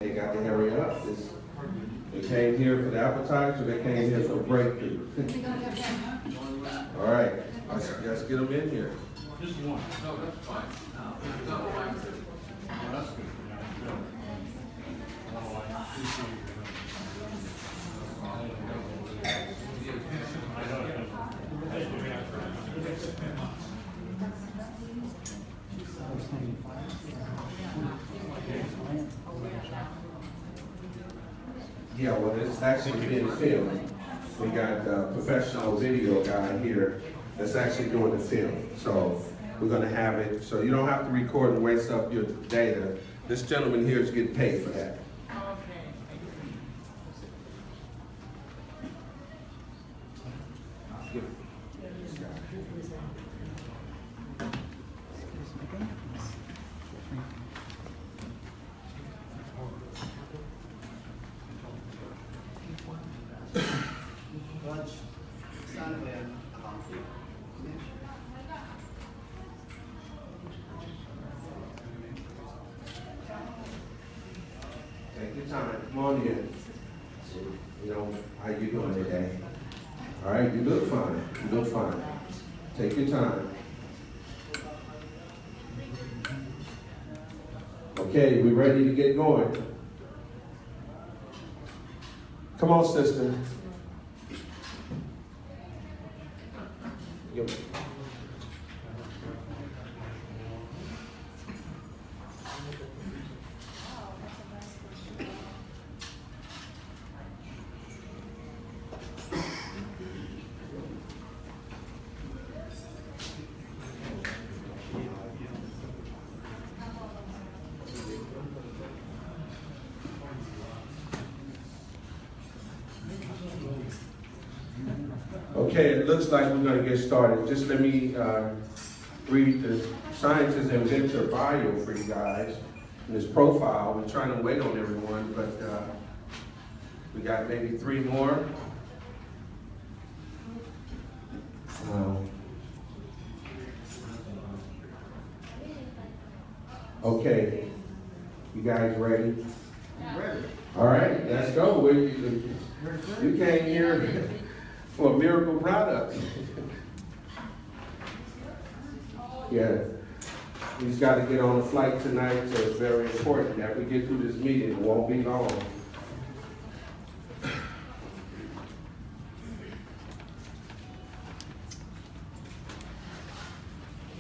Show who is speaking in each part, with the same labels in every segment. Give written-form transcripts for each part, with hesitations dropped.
Speaker 1: They got to hurry up. They came here for the appetizer, they came here for breakthrough. All right, let's get them in here.
Speaker 2: Just one. No, that's fine. That's good.
Speaker 1: Yeah, well, it's actually being filmed. We got a professional video guy here that's actually doing the film. So we're gonna have it, so you don't have to record and waste up your data. This gentleman here is getting paid for that. Take your time. Come on in. You know, how you doing today? All right, you look fine. You look fine. Take your time. Okay, we ready to get going. Come on, sister. Yep. Okay, it looks like we're going to get started. Just let me read the scientist inventor bio for you guys and his profile. We're trying to wait on everyone, but we got maybe 3 more. Okay, you guys ready?
Speaker 2: Ready.
Speaker 1: All right, let's go. You came here for a miracle product. Yeah, he's got to get on a flight tonight, so it's very important that we get through this meeting. It won't be long.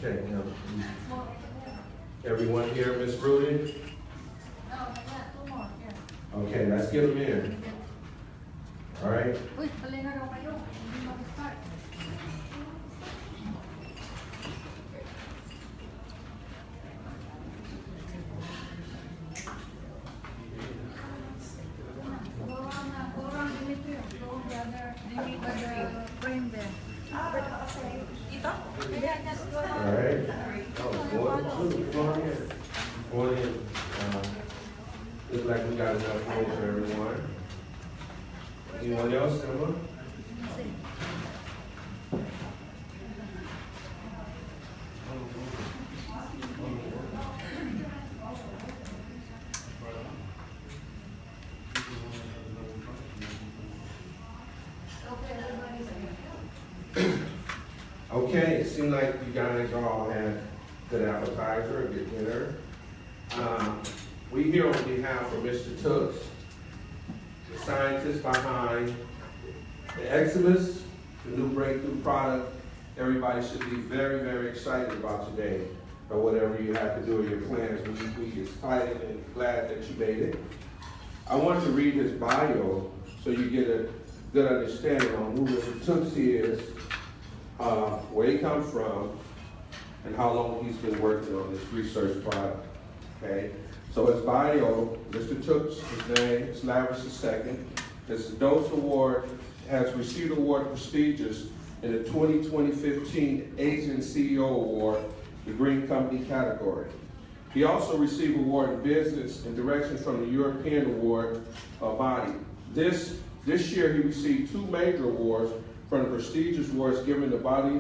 Speaker 1: Okay, now, everyone here, Miss Rudy? Okay, let's get them in. All right. All right. Looks like we got enough room for everyone. Anyone else, Emma? Okay, it seemed like you guys all had good appetizer, a good dinner. We here on behalf of Mr. Tooks, the scientist behind the Eximius, the new breakthrough product. Everybody should be very, very excited about today, or whatever you have to do with your plans. We're excited and glad that you made it. I want to read his bio so you get a good understanding on who Mr. Tooks is, where he comes from, and how long he's been working on this research product. Okay. So his bio, Mr. Tooks, his name is Lavish II. His DOSE Award has received award prestigious in the 2015 Asian CEO Award, the Green Company category. He also received award in business and direction from the European Award body. This year he received 2 major awards from the prestigious awards given to Body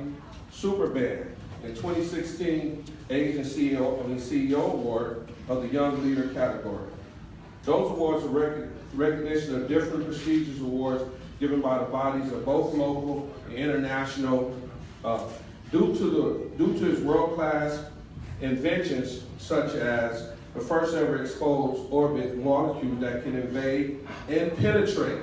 Speaker 1: Superband. In 2016 Asian CEO Award of the Young Leader category. Those awards are recognition of different prestigious awards given by the bodies of both local and international. Due to its world-class inventions, such as the first ever exposed orbit molecule that can invade and penetrate.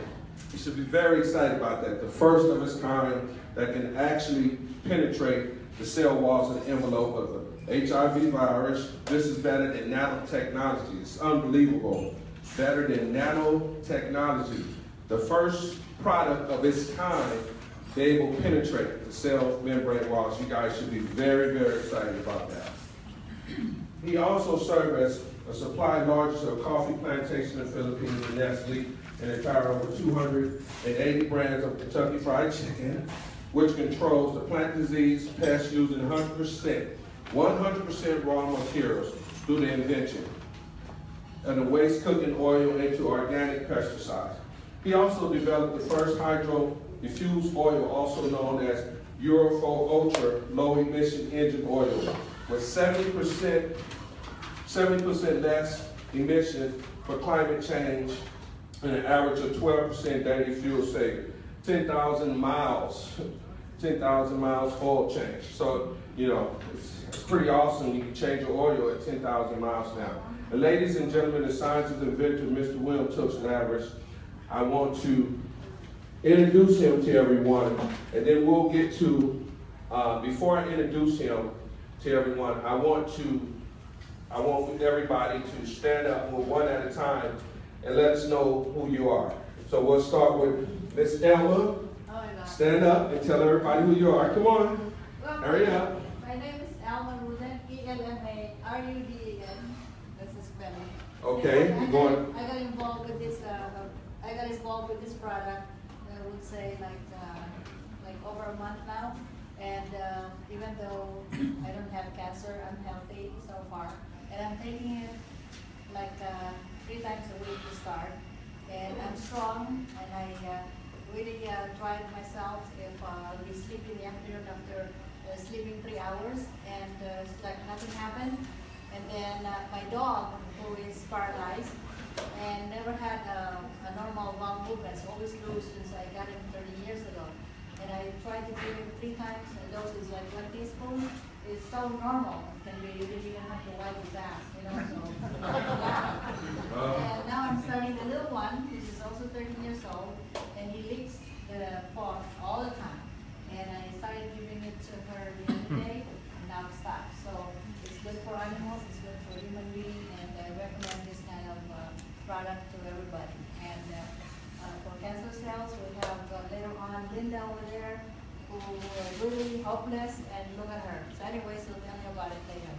Speaker 1: You should be very excited about that. The first of its kind that can actually penetrate the cell walls of the envelope of the HIV virus. This is better than nanotechnology. It's unbelievable. Better than nanotechnology. The first product of its kind be able to penetrate the cell membrane walls. You guys should be very, very excited about that. He also served as a supply largest of coffee plantation in the Philippines and Nestle, and it powered over 280 brands of Kentucky Fried Chicken, which controls the plant disease pest using 100% raw materials through the invention and the waste cooking oil into organic pesticides. He also developed the first hydro diffused oil, also known as Euro 4 Ultra low emission engine oil, with 70% less emission for climate change and an average of 12% daily fuel saving. 10,000 miles oil change. So, you know, it's pretty awesome. You can change your oil at 10,000 miles now. And ladies and gentlemen, the scientist and inventor, Mr. William Tooks Lavish, I want to introduce him to everyone, and then we'll get to, before I introduce him to everyone, I want everybody to stand up one at a time and let us know who you are. So we'll start with Miss Elma. Stand up and tell everybody who you are. Come on, hurry up.
Speaker 3: My name is Elma Ruden, E-L-M-A-R-U-D-E-N. That's the spelling.
Speaker 1: Okay,
Speaker 3: I
Speaker 1: going.
Speaker 3: got involved with this. I got involved with this product. I would say like over a month now. And even though I don't have cancer, I'm healthy so far, and I'm taking it like 3 times a week to start. And I'm strong, and I really tried myself if I'll be sleeping in the afternoon after sleeping 3 hours, and it's like nothing happened. And then my dog, who is paralyzed and never had a normal bowel movement, so always loose since I got him 30 years ago. And I tried to give him 3 times, and dose is like 1 teaspoon. It's so normal. It can be, you didn't even have to wipe his ass, you know, so. And now I'm starting the little one, which is also 13 years old, and he licks the pot all the time. And I started giving it to her the other day, and now it stopped. So it's good for animals, it's good for human beings, and I recommend this kind of product to everybody. And for cancer cells, we have later on Linda over there, who are really hopeless, and look at her. So anyway, so tell me about it later.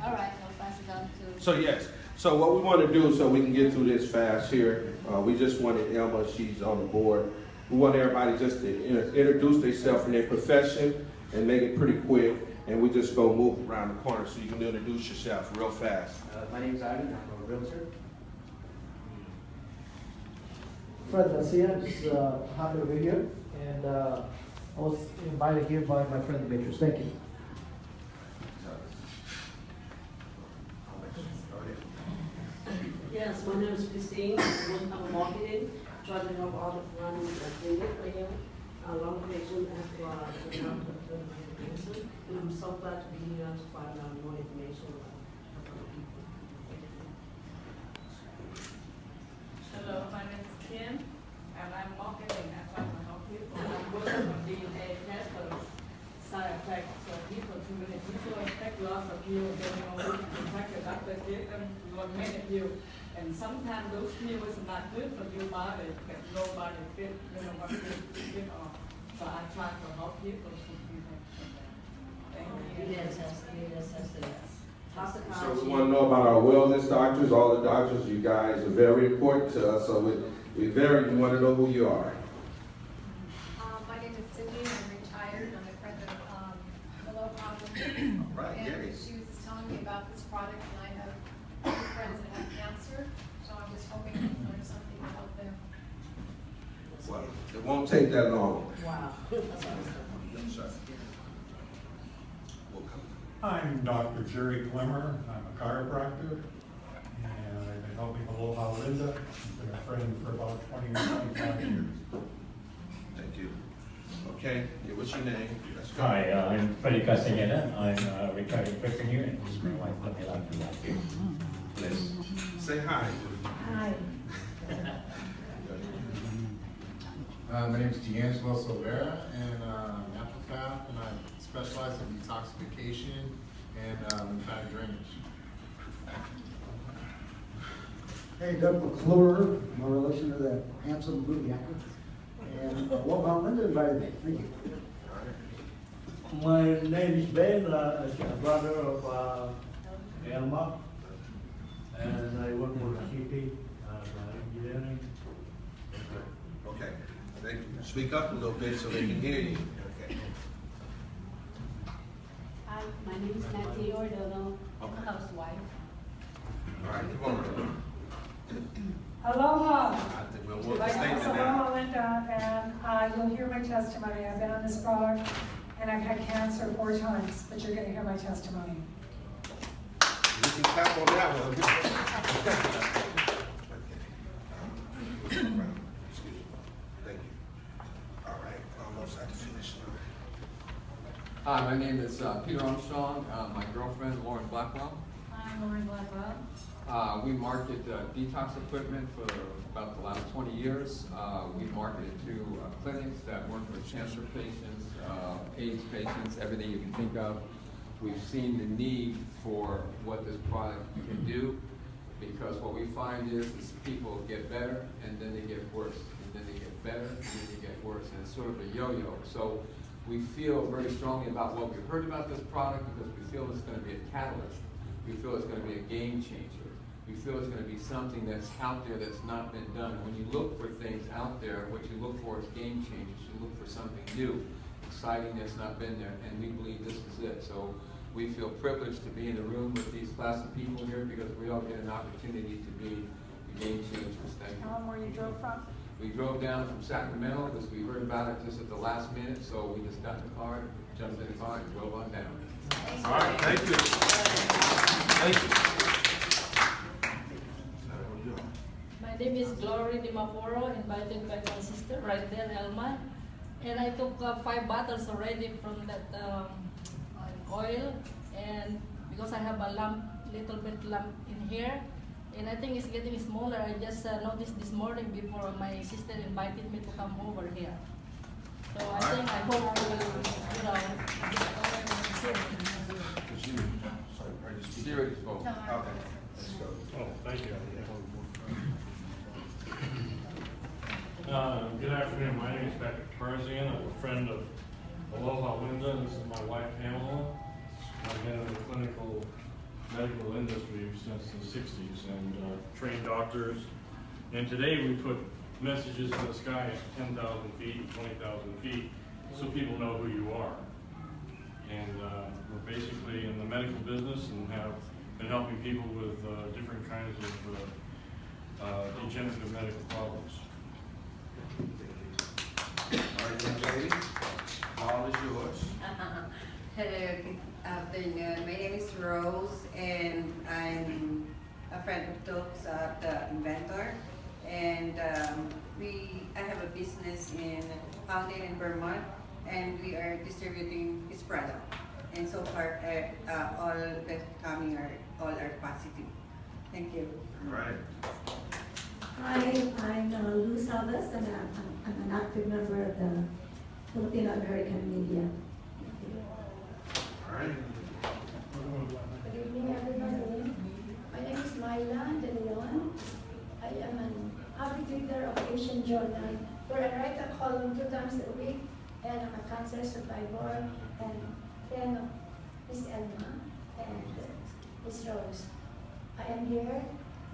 Speaker 3: All right, I'll pass it on to.
Speaker 1: So yes, so what we want to do so we can get through this fast here, we just wanted Elma, she's on the board. We want everybody just to introduce themselves and their profession and make it pretty quick. And we just go move around the corner so you can introduce yourself real fast.
Speaker 4: My name is Ivan, I'm a realtor.
Speaker 2: Fred Garcia, just happy to be here, and I was invited here by my friend Demetrius. Thank you.
Speaker 5: Yes, my name is Christine. I'm a marketing, trying to help all the run the clinic right here. Long connection after and I'm so glad to be here to find out more information about other people.
Speaker 6: Hello, my name is Kim, and I'm marketing. I try to help people. I'm working on DNA test for side effects. So people, too many people expect lots of you, they know we can take a doctor, give them many of you. And sometimes those pills are not good for your body, because nobody fit, what fit on. So I try to help people to do that. Thank you.
Speaker 1: So we want to know about our wellness doctors, all the doctors. You guys are very important to us, so we want to know who you are.
Speaker 7: My name is Cindy, I'm retired, I'm a friend of Hello Problem.
Speaker 1: Right,
Speaker 7: And
Speaker 1: yay.
Speaker 7: she was telling me about this product, and I have other friends that have cancer, so I'm just hoping to learn something to help them.
Speaker 1: Well, it won't take that long.
Speaker 5: Wow.
Speaker 8: I'm Dr. Jerry Clemmer. I'm a chiropractor, and I've helping Aloha Linda. She's been a friend for about 20 or 25 years.
Speaker 1: Thank you. Okay, yeah, what's your name? Let's go.
Speaker 9: Hi, I'm Freddie Castaneda. I'm a retired person here, and this is my wife, Pamela, from last year.
Speaker 1: Please, say hi.
Speaker 10: Hi.
Speaker 11: My name is D'Angelo Silvera, and I'm an naturopath, and I specialize in detoxification and lymphatic drainage.
Speaker 2: Hey, Doug McClure, my relation to that handsome movie actor. And what about Linda invited me? Thank you.
Speaker 12: My name is Ben, a brother of Elma, and I work for the city, engineering.
Speaker 1: Okay, thank you. Speak up a little bit so they can hear you. Okay.
Speaker 10: Hi, my name is Nancy Ordono. I'm a housewife.
Speaker 1: All right, come on.
Speaker 7: Aloha.
Speaker 1: I think we'll work
Speaker 7: My
Speaker 1: the
Speaker 7: name is
Speaker 1: statement now.
Speaker 7: Aloha Linda, and you'll hear my testimony. I've been on this product, and I've had cancer 4 times, but you're gonna hear my testimony.
Speaker 1: You can clap on that one. Okay. Excuse me. Thank you. All right, almost at the finish line.
Speaker 13: Hi, my name is Peter Armstrong. My girlfriend, Lauren Blackwell.
Speaker 7: I'm Lauren Blackwell.
Speaker 13: We market detox equipment for about the last 20 years. We marketed to clinics that work with cancer patients, AIDS patients, everything you can think of. We've seen the need for what this product can do, because what we find is people get better and then they get worse, and then they get better and then they get worse, and it's sort of a yo-yo. So we feel very strongly about what we've heard about this product, because we feel it's going to be a catalyst. We feel it's going to be a game changer. We feel it's going to be something that's out there that's not been done. When you look for things out there, what you look for is game changers. You look for something new, exciting that's not been there, and we believe this is it. So we feel privileged to be in the room with these class of people here, because we all get an opportunity to be the game changers. Thank you.
Speaker 7: Tell them where you drove from.
Speaker 13: We drove down from Sacramento because we heard about it just at the last minute, so we just got in the car, jumped in the car, and drove on down.
Speaker 1: All right, thank you. Thank you.
Speaker 6: My name is Glory Di Mapuro, invited by my sister right there, Elma. And I took 5 bottles already from that oil, and because I have a little bit lump in here, and I think it's getting smaller. I just noticed this morning before my sister invited me to come over here. So I think I hope we will,
Speaker 13: Serious folks.
Speaker 1: Okay, let's go.
Speaker 8: Oh, thank you. Good afternoon. My name is Patrick Tarzan. I'm a friend of Aloha Linda. This is my wife, Pamela. I've been in the clinical medical industry since the 60s and trained doctors. And today we put messages in the sky at 10,000 feet, 20,000 feet, so people know who you are. And we're basically in the medical business and have been helping people with different kinds of degenerative medical problems.
Speaker 1: All right, young lady, all is yours.
Speaker 10: Hello, good afternoon. My name is Rose, and I'm a friend of Tooks, the inventor. And I have a business in Fountain in Vermont, and we are distributing his product. And so far, all that coming all are positive. Thank you.
Speaker 1: All right.
Speaker 14: Hi, I'm Luz Salvas, and I'm an active member of the Filipino American Media.
Speaker 1: All right.
Speaker 15: Good evening, everybody. My name is Myla De Leon. I am an avid reader of Asian Journal, where I write a column 2 times a week, and I'm a cancer survivor and friend of Miss Elma and Miss Rose. I am here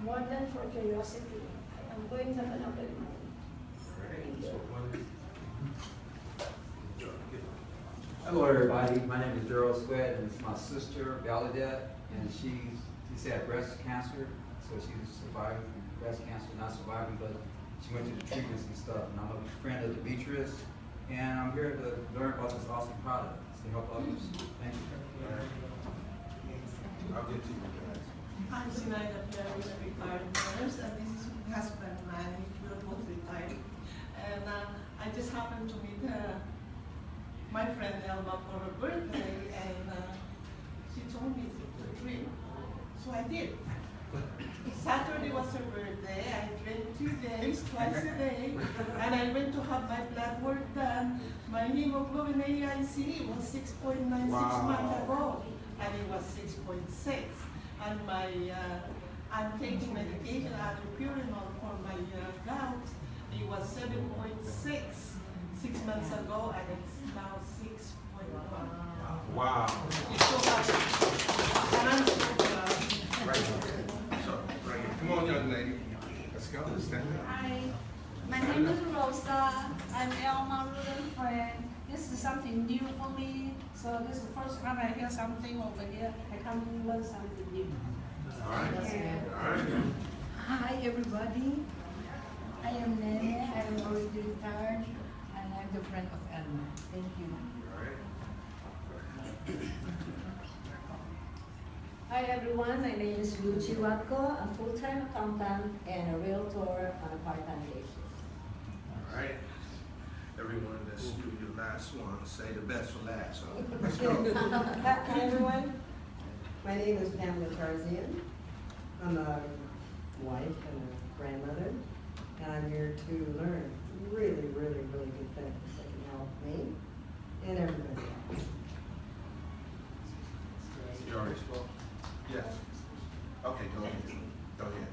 Speaker 15: more than for curiosity. I am going to have an open mind. Thank you.
Speaker 4: Hello, everybody. My name is Daryl Sweat, and it's my sister, Valadette, and she's had breast cancer, so she's surviving from breast cancer, not surviving, but she went through the treatments and stuff. And I'm a friend of Demetrius, and I'm here to learn about this awesome product to help others. Thank you.
Speaker 1: All right. I'll get to you guys.
Speaker 16: I'm Sinaida Perez, retired nurse, and this is my husband, Manny. We're both retired. And I just happened to meet my friend Elma for her birthday, and she told me to drink. So I did. Saturday was her birthday. I drank 2 days, twice a day, and I went to have my blood work done. My hemoglobin AIC was 6.96 months ago, and it was 6.6. And my, I'm taking medication, allopurinol for my gout. It was 7.6 6 months ago, and it's now 6.1.
Speaker 1: Wow.
Speaker 16: It's so hard. And I'm so proud.
Speaker 1: Right here. So, right here. Come on, young lady. Let's go. Stand up.
Speaker 17: Hi, my name is Rosa. I'm Elma Ruden's friend. This is something new for me. So this is the first time I hear something over here. I come to learn something new.
Speaker 1: All right. All right.
Speaker 18: Hi everybody, I am Nene, I am already retired, and I'm the friend of Elma. Thank you.
Speaker 19: Hi everyone, my name is Lucy Watko, a full-time accountant and a realtor on a part-time basis.
Speaker 1: All right. Everyone, let's do your last one. Say the best for last. Huh? Let's go.
Speaker 20: Hi everyone, my name is Pamela Tarzian. I'm a wife and a grandmother, and I'm here to learn really good things that can help me and everybody else.
Speaker 1: You already spoke? Yes. Okay, go ahead. Go ahead.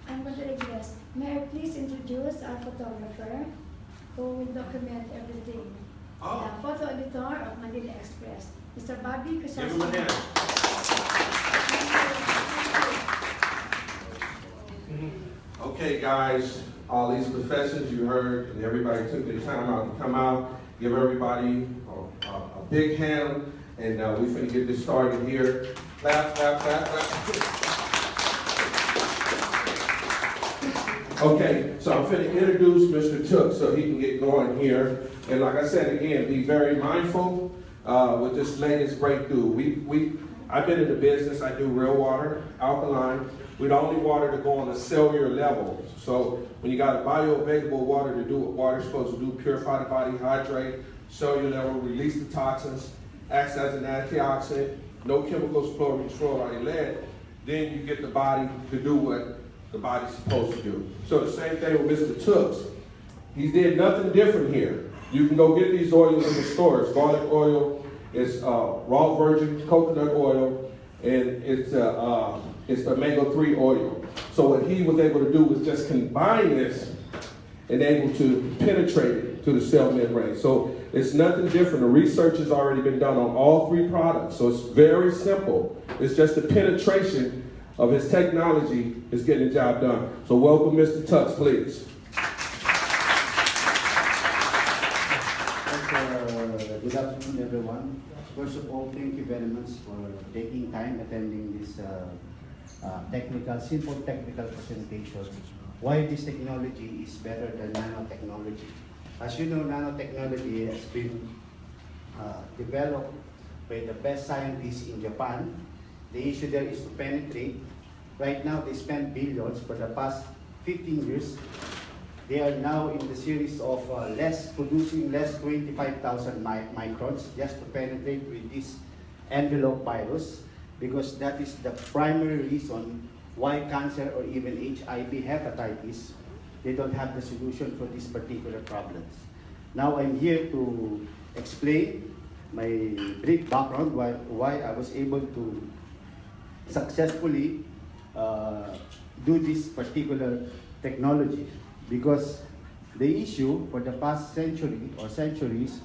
Speaker 15: I'm Rodriguez. May I please introduce our photographer who will document everything.
Speaker 1: Oh.
Speaker 15: The photo editor of Manila Express, Mr. Bobby
Speaker 1: Give him a hand. Okay, guys, all these professors you heard, and everybody took their time out to come out. Give everybody a big hand, and we're going to get this started here. Clap, clap, clap, clap. Okay, so I'm going to introduce Mr. Took so he can get going here. And like I said again, be very mindful with this latest breakthrough. I've been in the business. I do real water, alkaline. We the only water to go on a cellular level. So when you got a bioavailable water to do what water's supposed to do, purify the body, hydrate, cellular level, release the toxins, acts as an antioxidant, no chemicals, chlorine, fluoride, lead, then you get the body to do what the body's supposed to do. So the same thing with Mr. Tooks. He did nothing different here. You can go get these oils in the stores. Garlic oil, it's raw virgin coconut oil, and it's omega-3 oil. So what he was able to do was just combine this and able to penetrate it to the cell membrane. So it's nothing different. The research has already been done on all 3 products. So it's very simple. It's just the penetration of his technology is getting the job done. So welcome Mr. Tux, please.
Speaker 21: Good afternoon, everyone. First of all, thank you very much for taking time attending this simple technical presentation. Why this technology is better than nanotechnology. As you know, nanotechnology has been developed by the best scientists in Japan. The issue there is to penetrate. Right now, they spend billions for the past 15 years. They are now in the series of producing less 25,000 microns just to penetrate with this envelope virus, because that is the primary reason why cancer or even HIV, hepatitis, they don't have the solution for these particular problems. Now I'm here to explain my brief background, why I was able to successfully do this particular technology. Because the issue for the past century or centuries,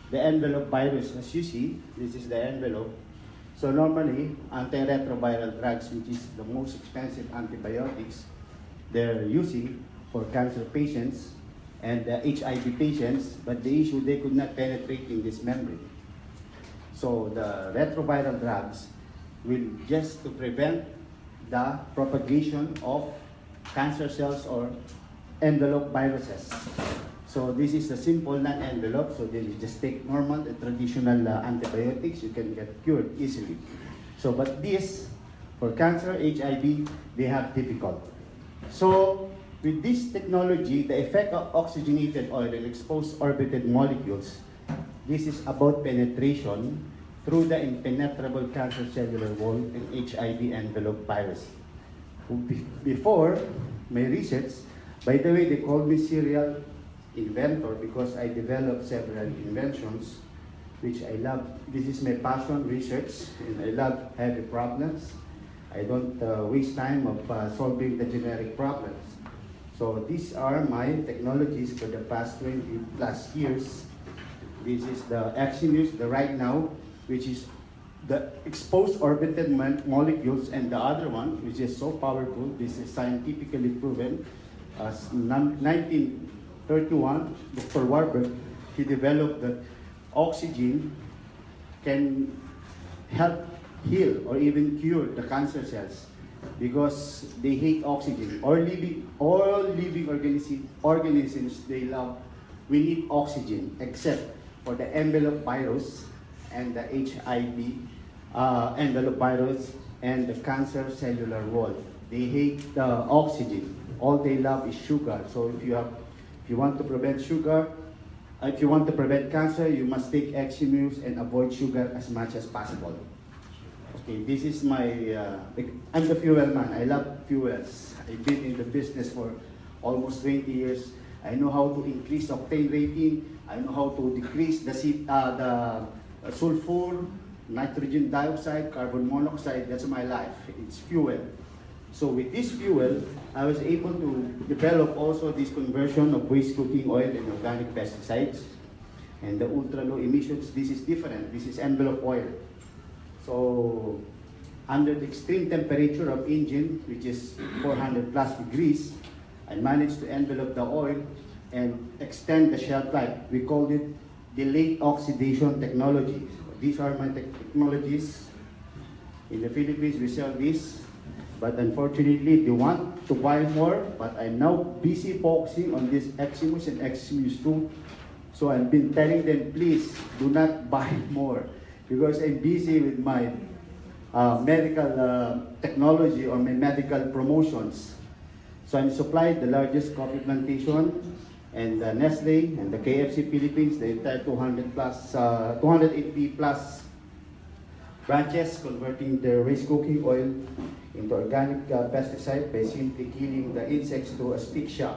Speaker 21: the envelope virus, as you see, this is the envelope. So normally, antiretroviral drugs, which is the most expensive antibiotics, they're using for cancer patients and HIV patients, but the issue, they could not penetrate in this membrane. So the retroviral drugs will just to prevent the propagation of cancer cells or envelope viruses. So this is a simple non-envelope, so then you just take normal traditional antibiotics, you can get cured easily. So but this For cancer, HIV, they have difficult. So with this technology, the effect of oxygenated oil and exposed orbited molecules, this is about penetration through the impenetrable cancer cellular wall and HIV envelope virus. Before my research, by the way, they called me serial inventor because I developed several inventions which I love. This is my passion, research, and I love heavy problems. I don't waste time of solving the generic problems. So these are my technologies for the past 20 plus years. This is the Eximius, the right now, which is the exposed orbited molecules, and the other one, which is so powerful, this is scientifically proven. 1931, Dr. Warburg, he developed that oxygen can help heal or even cure the cancer cells because they hate oxygen. All living organisms, they love, we need oxygen, except for the envelope virus and the HIV envelope virus and the cancer cellular wall. They hate the oxygen. All they love is sugar. So if you want to prevent sugar, if you want to prevent cancer, you must take Eximius and avoid sugar as much as possible. Okay, this is my, I'm the fuel man. I love fuels. I've been in the business for almost 20 years. I know how to increase octane rating. I know how to decrease the sulfur, nitrogen dioxide, carbon monoxide. That's my life. It's fuel. So with this fuel, I was able to develop also this conversion of waste cooking oil and organic pesticides. And the ultra low emissions, this is different. This is envelope oil. So under the extreme temperature of engine, which is 400 plus degrees, I managed to envelope the oil and extend the shelf life. We called it delayed oxidation technology. These are my technologies. In the Philippines, we sell this. But unfortunately, they want to buy more, but I'm now busy focusing on this Eximius and Eximius 2. So I've been telling them, please do not buy more because I'm busy with my medical technology or my medical promotions. So I'm supplied the largest coffee plantation and Nestle and the KFC Philippines, the entire 280 plus branches converting the waste cooking oil into organic pesticide by simply killing the insects through asphyxia.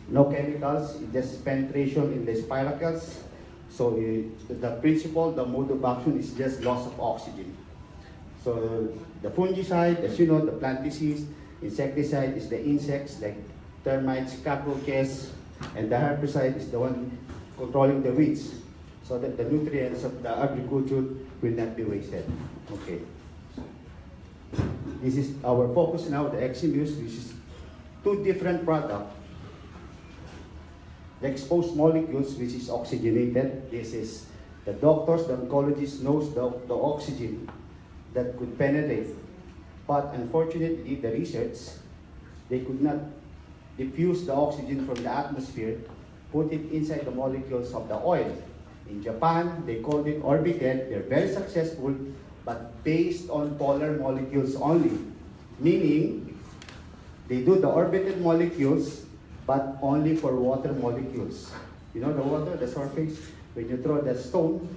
Speaker 21: No chemicals, just penetration in the spiracles. So the principle, the mode of action is just loss of oxygen. So the fungicide, as you know, the plant disease, insecticide is the insects like termites, cockroaches, and the herbicide is the one controlling the weeds so that the nutrients of the agriculture will not be wasted. Okay. This is our focus now, the Eximius, which is two different products. The exposed molecules, which is oxygenated. This is the doctors, the oncologists knows the oxygen that could penetrate. But unfortunately, the research, they could not diffuse the oxygen from the atmosphere, put it inside the molecules of the oil. In Japan, they called it orbited. They're very successful, but based on polar molecules only. Meaning, they do the orbited molecules, but only for water molecules. You know the water, the surface? When you throw the stone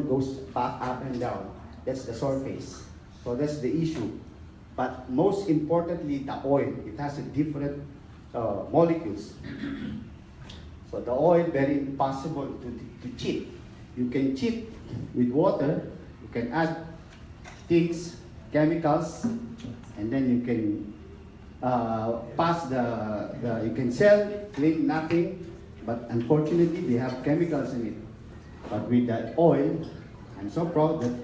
Speaker 21: goes back up and down. That's the surface. So that's the issue. But most importantly, the oil. It has a different molecules. So the oil, very impossible to cheat. You can cheat with water. You can add things, chemicals, and then you can pass you can sell, clean, nothing. But unfortunately, they have chemicals in it. But with the oil, I'm so proud that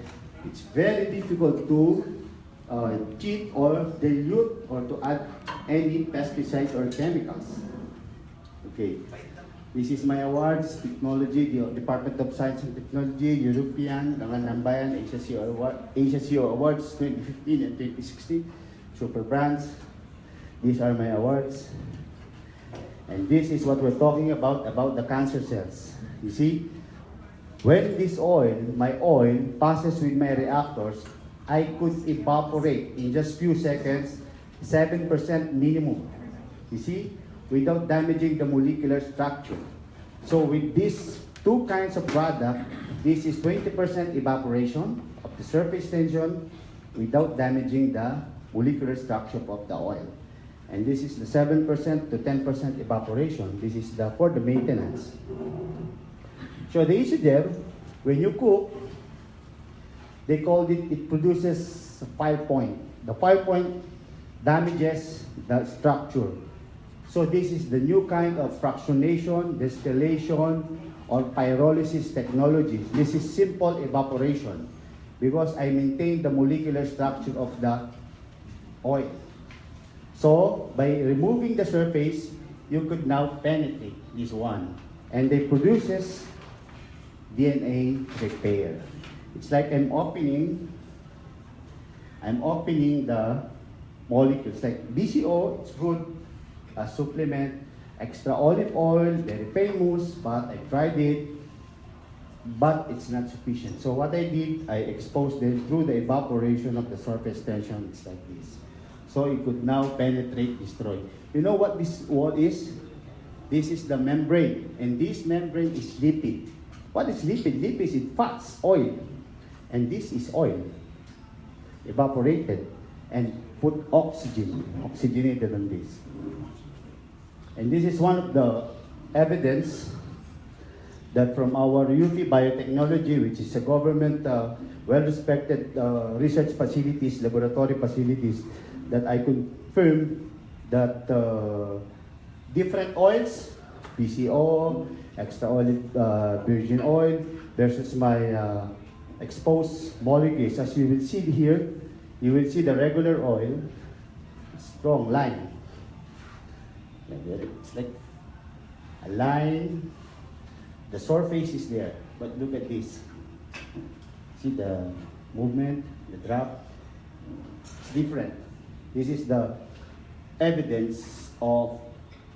Speaker 21: it's very difficult to cheat or dilute or to add any pesticides or chemicals. Okay. This is my awards, technology, the Department of Science and Technology, European, Nambayan, Asia CEO Awards 2015 and 2016, Super Brands. These are my awards. And this is what we're talking about the cancer cells. You see, when this oil, my oil, passes with my reactors, I could evaporate in just few seconds 7% minimum. You see, without damaging the molecular structure. So with these two kinds of product, this is 20% evaporation of the surface tension without damaging the molecular structure of the oil. And this is the 7% to 10% evaporation. This is for the maintenance. So the issue there, when you cook, they called it produces 5 point. The 5 point damages the structure. So this is the new kind of fractionation, distillation, or pyrolysis technology. This is simple evaporation because I maintain the molecular structure of the oil. So by removing the surface, you could now penetrate this one. And they produces DNA repair. It's like I'm opening the molecules. Like BCO, it's good, a supplement, extra olive oil, very famous, but I tried it, but it's not sufficient. So what I did, I exposed them through the evaporation of the surface tension. It's like this. So it could now penetrate, destroy. You know what this wall is? This is the membrane, and this membrane is lipid. What is lipid? Lipid is fats, oil, and this is oil, evaporated, and put oxygen, oxygenated on this. And this is one of the evidence that from our UP Biotechnology, which is a government well-respected research facilities, laboratory facilities, that I confirm that different oils, PCO, extra olive virgin oil, versus my exposed molecules. As you will see here, you will see the regular oil, strong line. It's like a line. The surface is there, but look at this. See the movement, the drop. It's different. This is the evidence of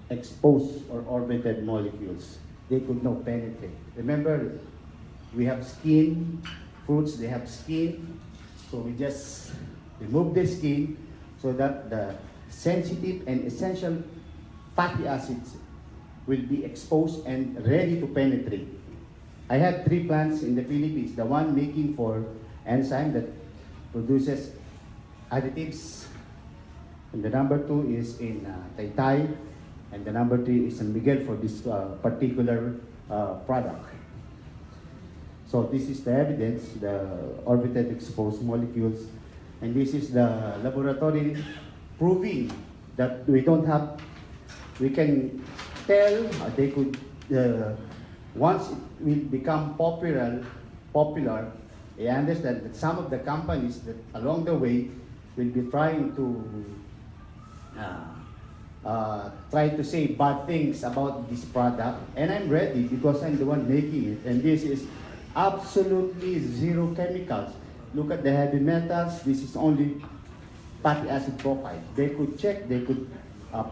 Speaker 21: exposed or orbited molecules. They could not penetrate. Remember, we have skin, fruits, they have skin. So we just remove the skin so that the sensitive and essential fatty acids will be exposed and ready to penetrate. I have 3 plants in the Philippines. The one making for enzyme that produces additives. And the number 2 is in Taytay. And the number 3 is in Miguel for this particular product. So this is the evidence, the orbited exposed molecules. And this is the laboratory proving that we don't have, we can tell they could, once it will become popular, I understand that some of the companies that along the way will be trying to say bad things about this product, and I'm ready because I'm the one making it, and this is absolutely zero chemicals. Look at the heavy metals. This is only fatty acid profile. They could check, they could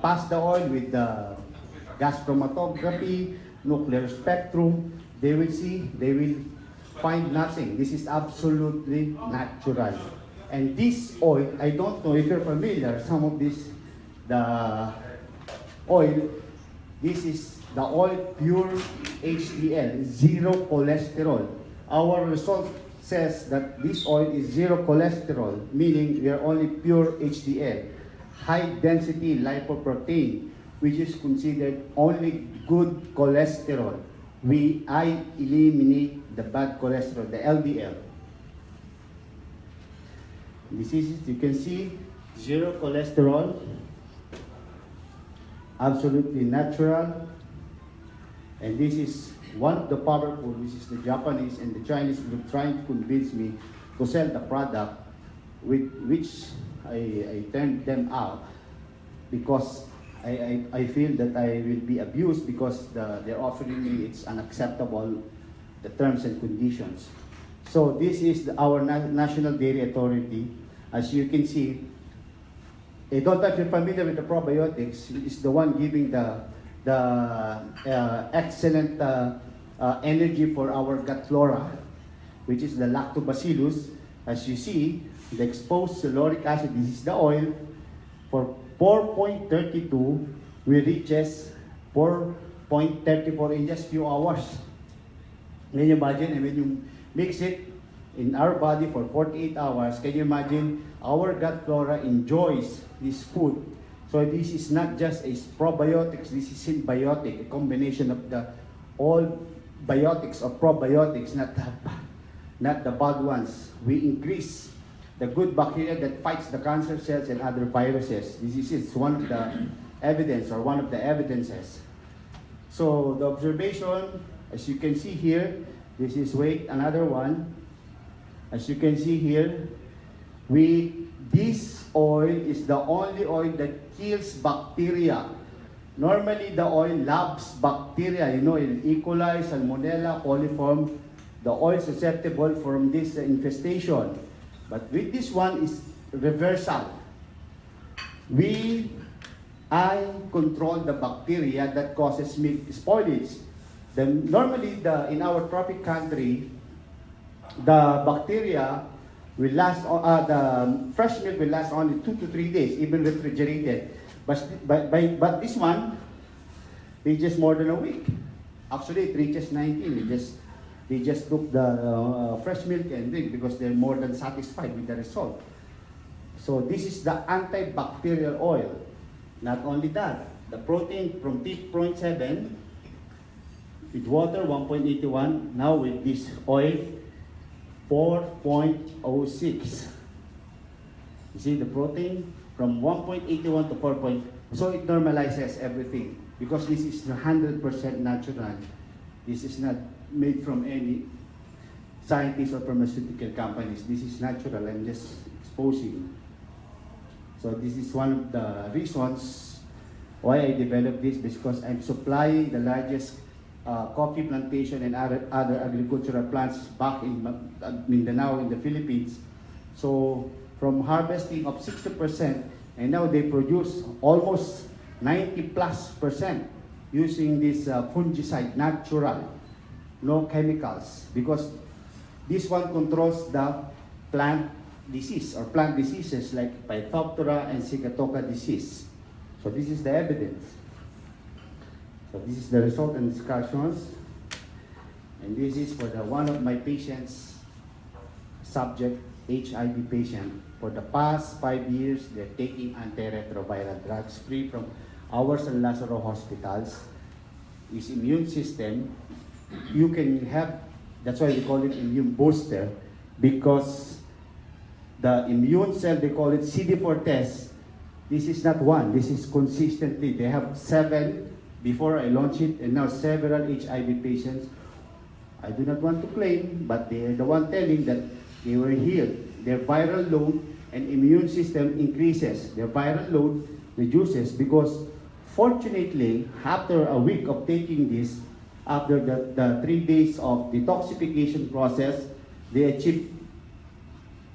Speaker 21: pass the oil with the gas chromatography, nuclear spectrum. They will see, they will find nothing. This is absolutely natural. And this oil, I don't know if you're familiar, some of this, the oil, this is the oil pure HDL, zero cholesterol. Our result says that this oil is zero cholesterol, meaning we are only pure HDL, high density lipoprotein, which is considered only good cholesterol. I eliminate the bad cholesterol, the LDL. This is, you can see, zero cholesterol, absolutely natural. And this is one of the powerful, which is the Japanese and the Chinese group trying to convince me to sell the product, with which I turned them out because I feel that I will be abused because they're offering me it's unacceptable, the terms and conditions. So this is our National Dairy Authority. As you can see, I don't know if you're familiar with the probiotics. It's the one giving the excellent energy for our gut flora, which is the lactobacillus. As you see, the exposed lauric acid, this is the oil, for 4.32, we reaches 4.34 in just few hours. Can you imagine? And when you mix it in our body for 48 hours, can you imagine our gut flora enjoys this food? So this is not just a probiotics, this is symbiotic, a combination of the all biotics or probiotics, not the bad ones. We increase the good bacteria that fights the cancer cells and other viruses. This is one of the evidence or one of the evidences. So the observation, as you can see here, this is weight, another one. As you can see here, this oil is the only oil that kills bacteria. Normally, the oil loves bacteria, you know, E. coli, Salmonella, coliform, the oil susceptible from this infestation. But with this one is reversal. I control the bacteria that causes milk spoilage. Normally, in our tropic country, the bacteria will last, the fresh milk will last only 2 to 3 days, even refrigerated. But this one, they just more than a week. Actually, it reaches 19. They just took the fresh milk and drink because they're more than satisfied with the result. So this is the antibacterial oil. Not only that, the protein from 0.7 with water 1.81. Now with this oil 4.06. You see the protein from 1.81 to 4. So it normalizes everything because this is 100% natural. This is not made from any scientists or pharmaceutical companies. This is natural. I'm just exposing. So this is one of the reasons why I developed this, because I'm supplying the largest coffee plantation and other agricultural plants back in Mindanao in the Philippines. So from harvesting of 60%, and now they produce almost 90+% using this fungicide, natural, no chemicals, because this one controls the plant disease or plant diseases like Phytophthora and Sigatoka disease. So this is the evidence. So this is the result and discussions. And this is for one of my patients, subject, HIV patient. For the past 5 years, they're taking antiretroviral drugs free from our San Lazaro hospitals. His immune system, you can have, that's why we call it immune booster, because the immune cell, they call it CD4 test. This is not one, this is consistently. They have 7 before I launch it, and now several HIV patients. I do not want to claim, but they are the one telling that they were healed. Their viral load and immune system increases. Their viral load reduces because fortunately, after a week of taking this, after the 3 days of detoxification process, they achieve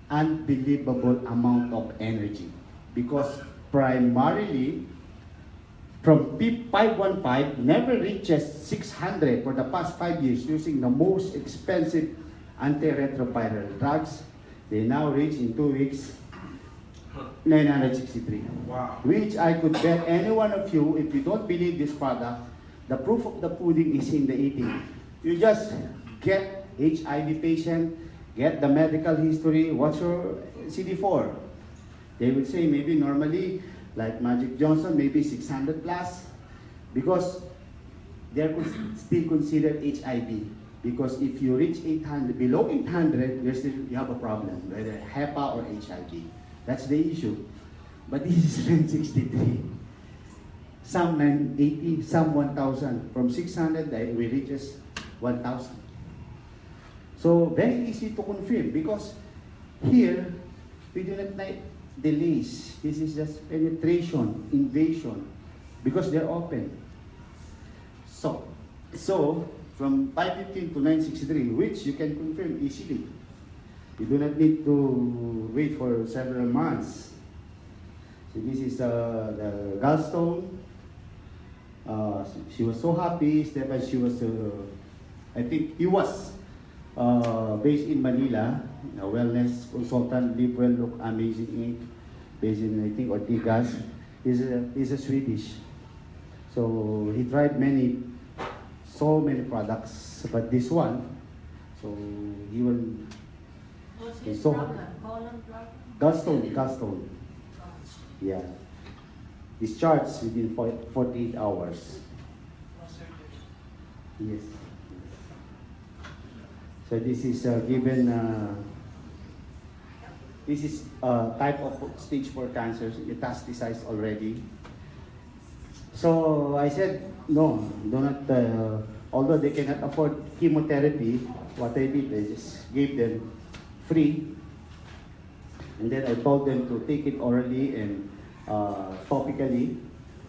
Speaker 21: unbelievable amount of energy, because primarily from 515 never reaches 600 for the past 5 years using the most expensive antiretroviral drugs. They now reach in 2 weeks 963.
Speaker 1: Wow.
Speaker 21: Which I could bet any one of you, if you don't believe this product, the proof of the pudding is in the eating. You just get HIV patient, get the medical history, what's your CD4? They would say maybe normally, like Magic Johnson, maybe 600 plus, because they're still considered HIV. Because if you reach 800, below 800, you have a problem, whether HEPA or HIV. That's the issue. But this is 963. Some 980, some 1,000. From 600, we reaches 1,000. So very easy to confirm, because here we do not like delays. This is just penetration, invasion, because they're open. So from 515 to 963, which you can confirm easily. You do not need to wait for several months. So this is the gallstone. She was so happy. Stefan, she was, I think he was based in Manila. a wellness consultant, Live Well, Look Amazing Inc., based in, I think, Ortigas. He's a Swedish. So he tried so many products, but this one, so he will,
Speaker 17: What's
Speaker 21: he's
Speaker 17: his
Speaker 21: so,
Speaker 17: problem? Colon problem?
Speaker 21: gallstone. Yeah. Discharged within 48 hours. Yes. So this is given, this is type of stage 4 cancer, metastasized already. So I said, no, do not, although they cannot afford chemotherapy, what I did is just gave them free. And then I told them to take it orally and topically.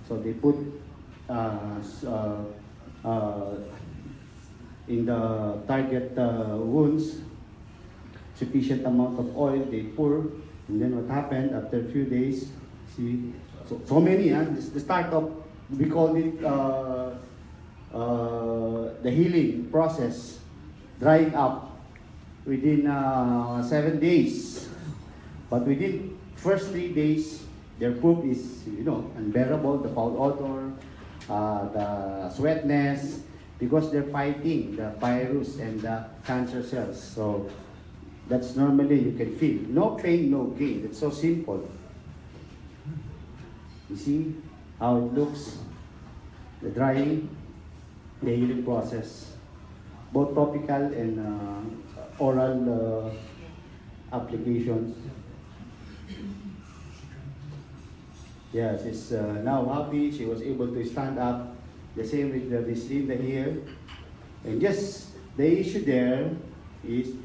Speaker 21: So they put in the target wounds sufficient amount of oil, they pour, and then what happened after a few days, see, so many, the start of, we call it the healing process, drying up within 7 days. But within first 3 days, their poop is, unbearable, the foul odor, the sweatness, because they're fighting the virus and the cancer cells. So that's normally you can feel. No pain, no gain. It's so simple. You see how it looks? The drying, the healing process, both topical and oral applications. Yeah, she's now happy. She was able to stand up. The same with this Linda here. And just the issue there is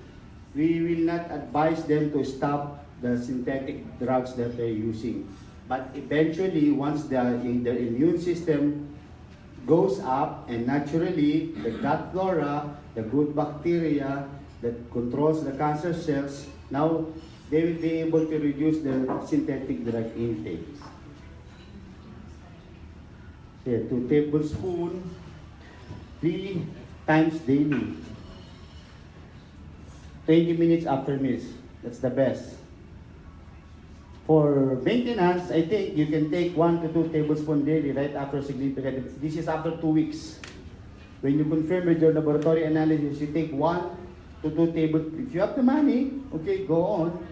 Speaker 21: we will not advise them to stop the synthetic drugs that they're using. But eventually, once their immune system goes up and naturally the gut flora, the good bacteria that controls the cancer cells, now they will be able to reduce the synthetic drug intake. Here, 2 tablespoons, 3 times daily. 20 minutes after meals. That's the best. For maintenance, I think you can take 1 to 2 tablespoons daily right after significant. This is after 2 weeks. When you confirm with your laboratory analysis, you take 1 to 2 tablespoons. If you have the money, okay, go on.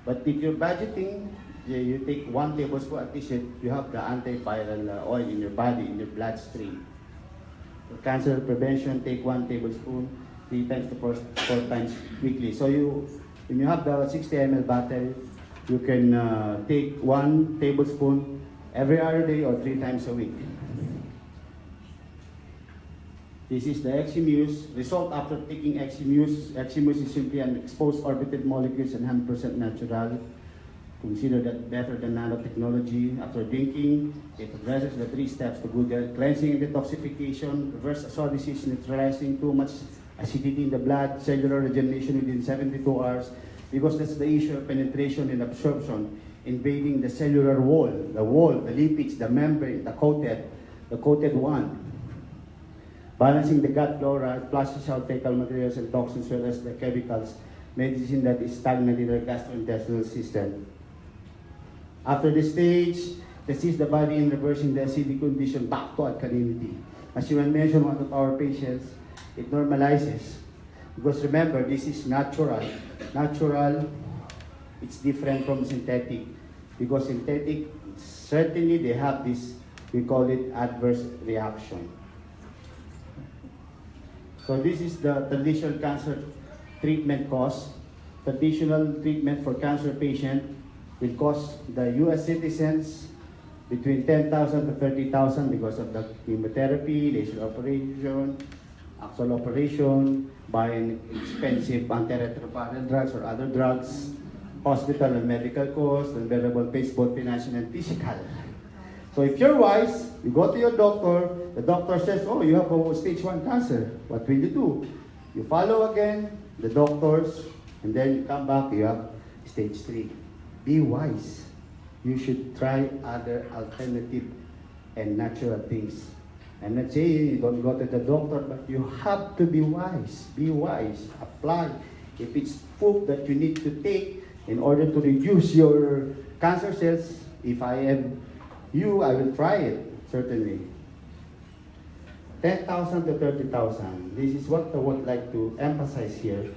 Speaker 21: But if you're budgeting, you take 1 tablespoon at least, you have the antiviral oil in your body, in your bloodstream. For cancer prevention, take 1 tablespoon 3 times to 4 times weekly. So when you have the 60 ml bottle, you can take 1 tablespoon every other day or 3 times a week. This is the Eximius. Result after taking Eximius. Eximius is simply an exposed orbited molecules and 100% natural. Consider that better than nanotechnology. After drinking, it addresses the 3 steps to good health: cleansing and detoxification, reverse acidosis, neutralizing too much acidity in the blood, cellular regeneration within 72 hours, because that's the issue of penetration and absorption, invading the cellular wall, the lipids, the membrane, the coated one. Balancing the gut flora, flushes out fecal materials and toxins, as well as the chemicals, medicine that is stagnant in the gastrointestinal system. After this stage, assists the body in reversing the acidic condition back to alkalinity. As you mentioned, one of our patients, it normalizes. Because remember, this is natural. Natural, it's different from synthetic. Because synthetic, certainly they have this, we call it adverse reaction. So this is the traditional cancer treatment cost. Traditional treatment for cancer patient will cost the US citizens between 10,000 to 30,000 because of the chemotherapy, laser operation, actual operation, buying expensive antiretroviral drugs or other drugs, hospital and medical costs, and variable pays both financial and physical. So if you're wise, you go to your doctor, the doctor says, oh, you have a stage 1 cancer. What will you do? You follow again the doctors, and then you come back, you have stage 3. Be wise. You should try other alternative and natural things. I'm not saying you don't go to the doctor, but you have to be wise. Be wise. Apply. If it's food that you need to take in order to reduce your cancer cells, if I am you, I will try it, certainly. 10,000 to 30,000. This is what I would like to emphasize here.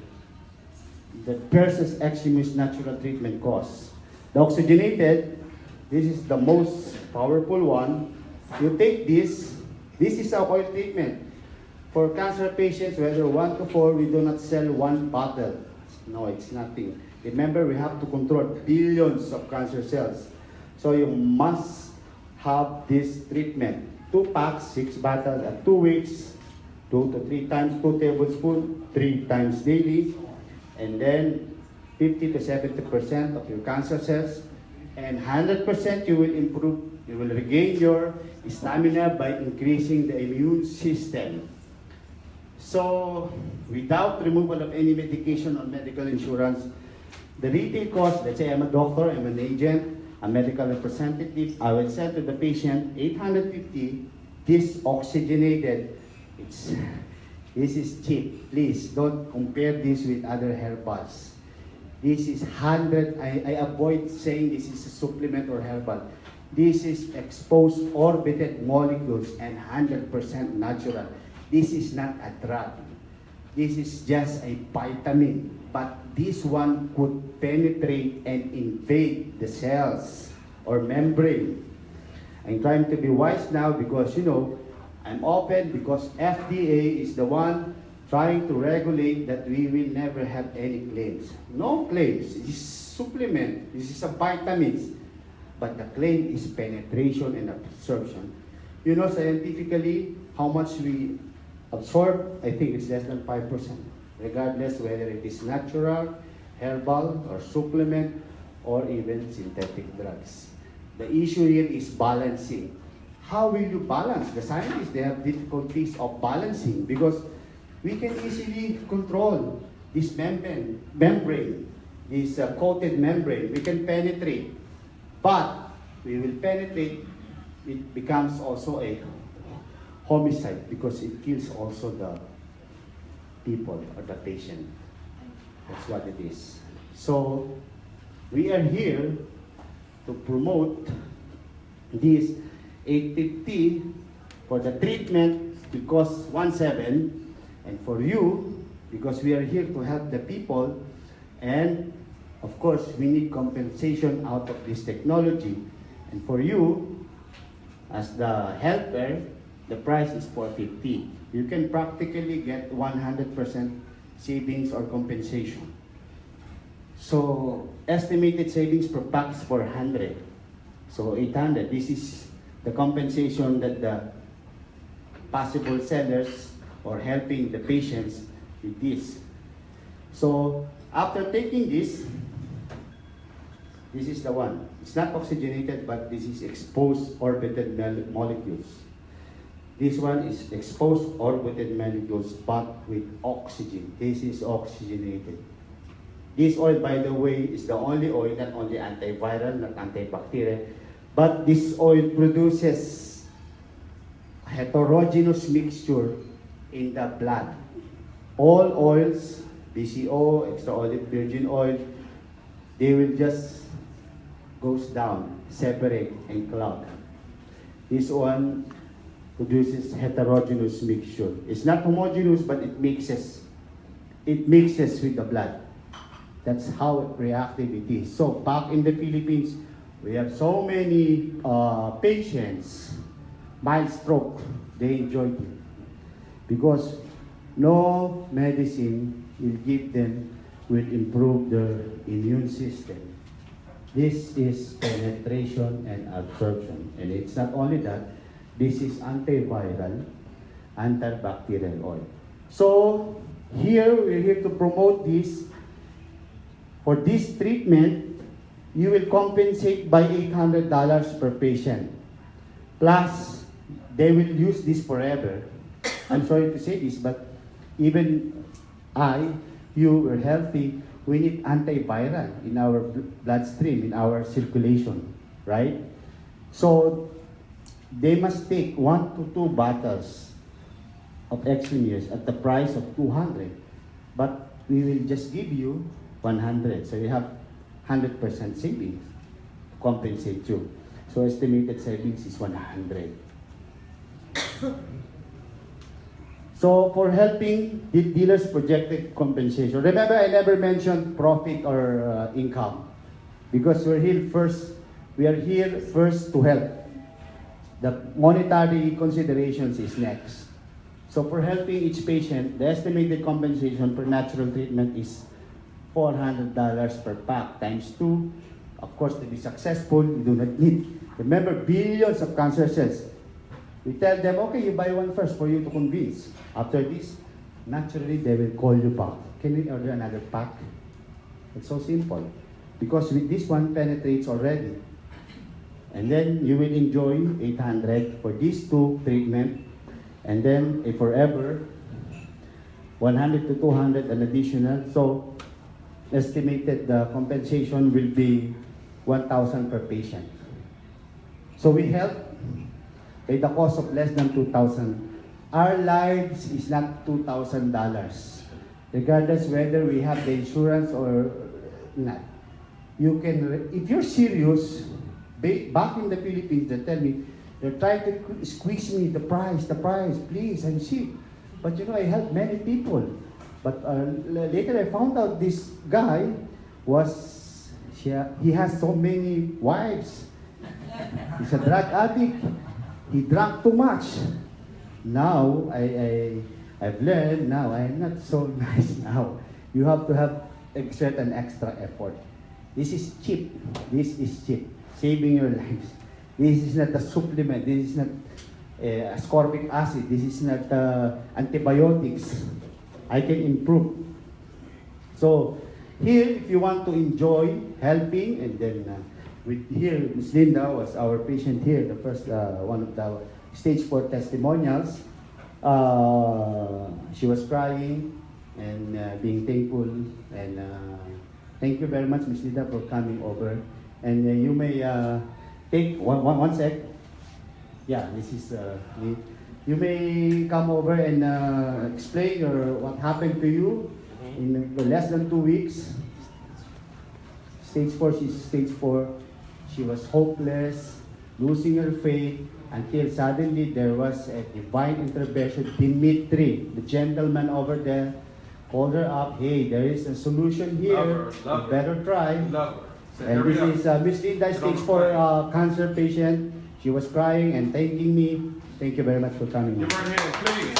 Speaker 21: The versus Eximius natural treatment costs. The oxygenated, this is the most powerful one. You take this is our oil treatment. For cancer patients, whether 1 to 4, we do not sell one bottle. No, it's nothing. Remember, we have to control billions of cancer cells. So you must have this treatment. 2 packs, 6 bottles at 2 weeks, 2 to 3 times, 2 tablespoons, 3 times daily. And then 50 to 70% of your cancer cells, and 100% you will improve, you will regain your stamina by increasing the immune system. So, without removal of any medication or medical insurance, the retail cost, let's say I'm a doctor, I'm an agent, a medical representative, I will sell to the patient 850, this oxygenated, this is cheap. Please don't compare this with other herbals. This is 100, I avoid saying this is a supplement or herbal. This is exposed orbited molecules and 100% natural. This is not a drug. This is just a vitamin. But this one could penetrate and invade the cells or membrane. I'm trying to be wise now because, you know, I'm open because FDA is the one trying to regulate that we will never have any claims. No claims. This is supplement. This is a vitamins. But the claim is penetration and absorption. You know, scientifically, how much we absorb, I think it's less than 5%. Regardless whether it is natural, herbal, or supplement, or even synthetic drugs. The issue here is balancing. How will you balance? The scientists, they have difficulties of balancing because we can easily control this membrane, this coated membrane. We can penetrate, but we will penetrate, it becomes also a homicide because it kills also the people or the patient. That's what it is. So we are here to promote this 850 for the treatment because 17, and for you because we are here to help the people, and of course we need compensation out of this technology. And for you as the helper, the price is 450. You can practically get 100% savings or compensation. So estimated savings per pack is 400. So 800. This is the compensation that the possible sellers or helping the patients with this. So after taking this is the one. It's not oxygenated, but this is exposed orbited molecules. This one is exposed orbited molecules, but with oxygen. This is oxygenated. This oil, by the way, is the only oil, not only antiviral, not antibacterial, but this oil produces a heterogeneous mixture in the blood. All oils, BCO, extra olive virgin oil, they will just goes down, separate, and clot. This one produces heterogeneous mixture. It's not homogeneous, but it mixes. It mixes with the blood. That's how reactive it is. So back in the Philippines, we have so many patients, mild stroke, they enjoyed it. Because no medicine will give them, will improve their immune system. This is penetration and absorption. And it's not only that, this is antiviral, antibacterial oil. So here, we're here to promote this. For this treatment, you will compensate by $800 per patient. Plus, they will use this forever. I'm sorry to say this, but even you are healthy, we need antiviral in our bloodstream, in our circulation, right? So, they must take 1 to 2 bottles of Eximius at the price of $200. But we will just give you 100. So you have 100% savings to compensate you. So estimated savings is 100. So for helping the dealers projected compensation, remember I never mentioned profit or income because we are here first to help. The monetary considerations is next. So for helping each patient, the estimated compensation per natural treatment is $400 per pack times 2. Of course, to be successful, you do not need, remember, billions of cancer cells. We tell them, okay, you buy one first for you to convince. After this, naturally, they will call you back. Can we order another pack? It's so simple. Because with this one penetrates already. And then you will enjoy 800 for these two treatment. And then a forever, 100 to 200 an additional. So estimated the compensation will be 1,000 per patient. So we help at the cost of less than 2,000. Our lives is not $2,000. Regardless whether we have the insurance or not. You can, if you're serious, back in the Philippines, they tell me, they're trying to squeeze me, the price, please, I'm sick. But you know, I help many people. But later I found out this guy he has so many wives. He's a drug addict. He drank too much. Now, I've learned, now I'm not so nice now. You have to exert an extra effort. This is cheap. This is cheap. Saving your lives. This is not a supplement. This is not ascorbic acid. This is not antibiotics. I can improve. So here, if you want to enjoy helping, and then here, Ms. Linda was our patient here, the first one of the stage 4 testimonials. She was crying and being thankful, and thank you very much, Ms. Linda, for coming over. And you may take one sec. Yeah, this is me. You may come over and explain what happened to you in less than 2 weeks. Stage 4, she's stage 4. She was hopeless, losing her faith, until suddenly there was a divine intervention. Dimitri, the gentleman over there, called her up. Hey, there is a solution here. You better try. And this is Miss Linda, stage 4 cancer patient. She was crying and thanking me. Thank you very much for coming.
Speaker 1: Give her a hand, please.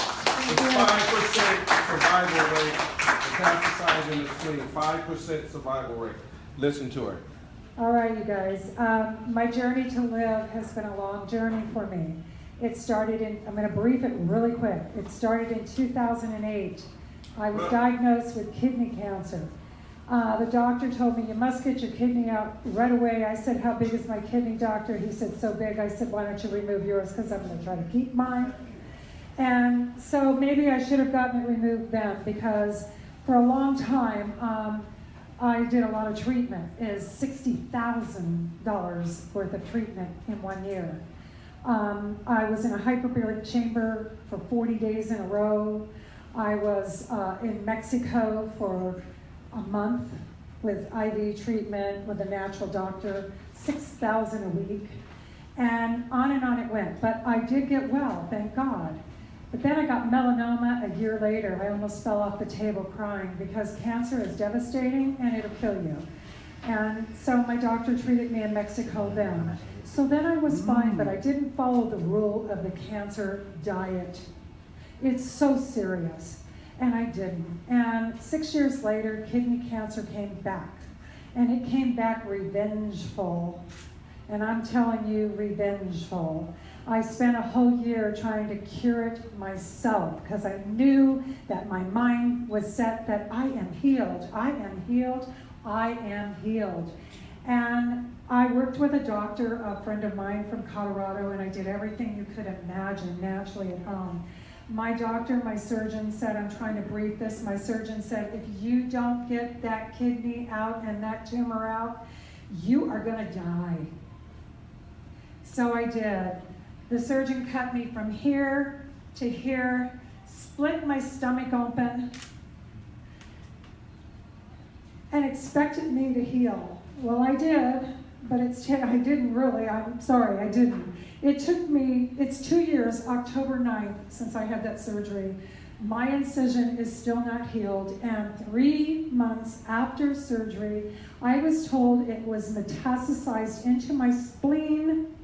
Speaker 1: It's 5% survival rate. Metastasizing is clean. 5% survival rate. Listen to her.
Speaker 7: All right, you guys. My journey to live has been a long journey for me. It started I'm going to brief it really quick. It started in 2008. I was diagnosed with kidney cancer. The doctor told me, you must get your kidney out right away. I said, how big is my kidney, doctor? He said, so big. I said, why don't you remove yours? Because I'm going to try to keep mine. And so maybe I should have gotten it removed then, because for a long time, I did a lot of treatment. It is $60,000 worth of treatment in 1 year. I was in a hyperbaric chamber for 40 days in a row. I was in Mexico for a month with IV treatment with a natural doctor, $6,000 a week, and on it went. But I did get well, thank God. But then I got melanoma a year later. I almost fell off the table crying because cancer is devastating and it'll kill you. And so my doctor treated me in Mexico then. So then I was fine, but I didn't follow the rule of the cancer diet. It's so serious. And I didn't. And 6 years later, kidney cancer came back. And it came back revengeful. And I'm telling you, revengeful. I spent a whole year trying to cure it myself because I knew that my mind was set that I am healed. I am healed. I am healed. And I worked with a doctor, a friend of mine from Colorado, and I did everything you could imagine naturally at home. My doctor, my surgeon said, I'm trying to brief this, my surgeon said, if you don't get that kidney out and that tumor out, you are gonna die. So I did. The surgeon cut me from here to here, split my stomach open, and expected me to heal. Well, I did, but I didn't really. I'm sorry, I didn't. It's 2 years, October 9th, since I had that surgery. My incision is still not healed, and 3 months after surgery, I was told it was metastasized into my spleen,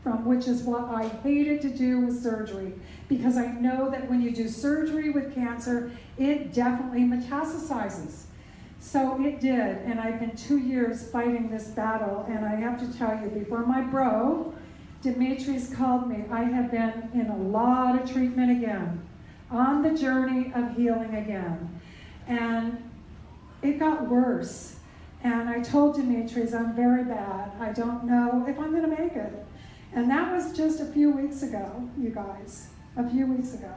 Speaker 7: from which is what I hated to do with surgery, because I know that when you do surgery with cancer, it definitely metastasizes. So it did, and I've been 2 years fighting this battle, and I have to tell you, before my bro, Demetrius, called me, I have been in a lot of treatment again, on the journey of healing again. And it got worse. And I told Demetrius, I'm very bad. I don't know if I'm gonna make it. And that was just a few weeks ago, you guys, a few weeks ago.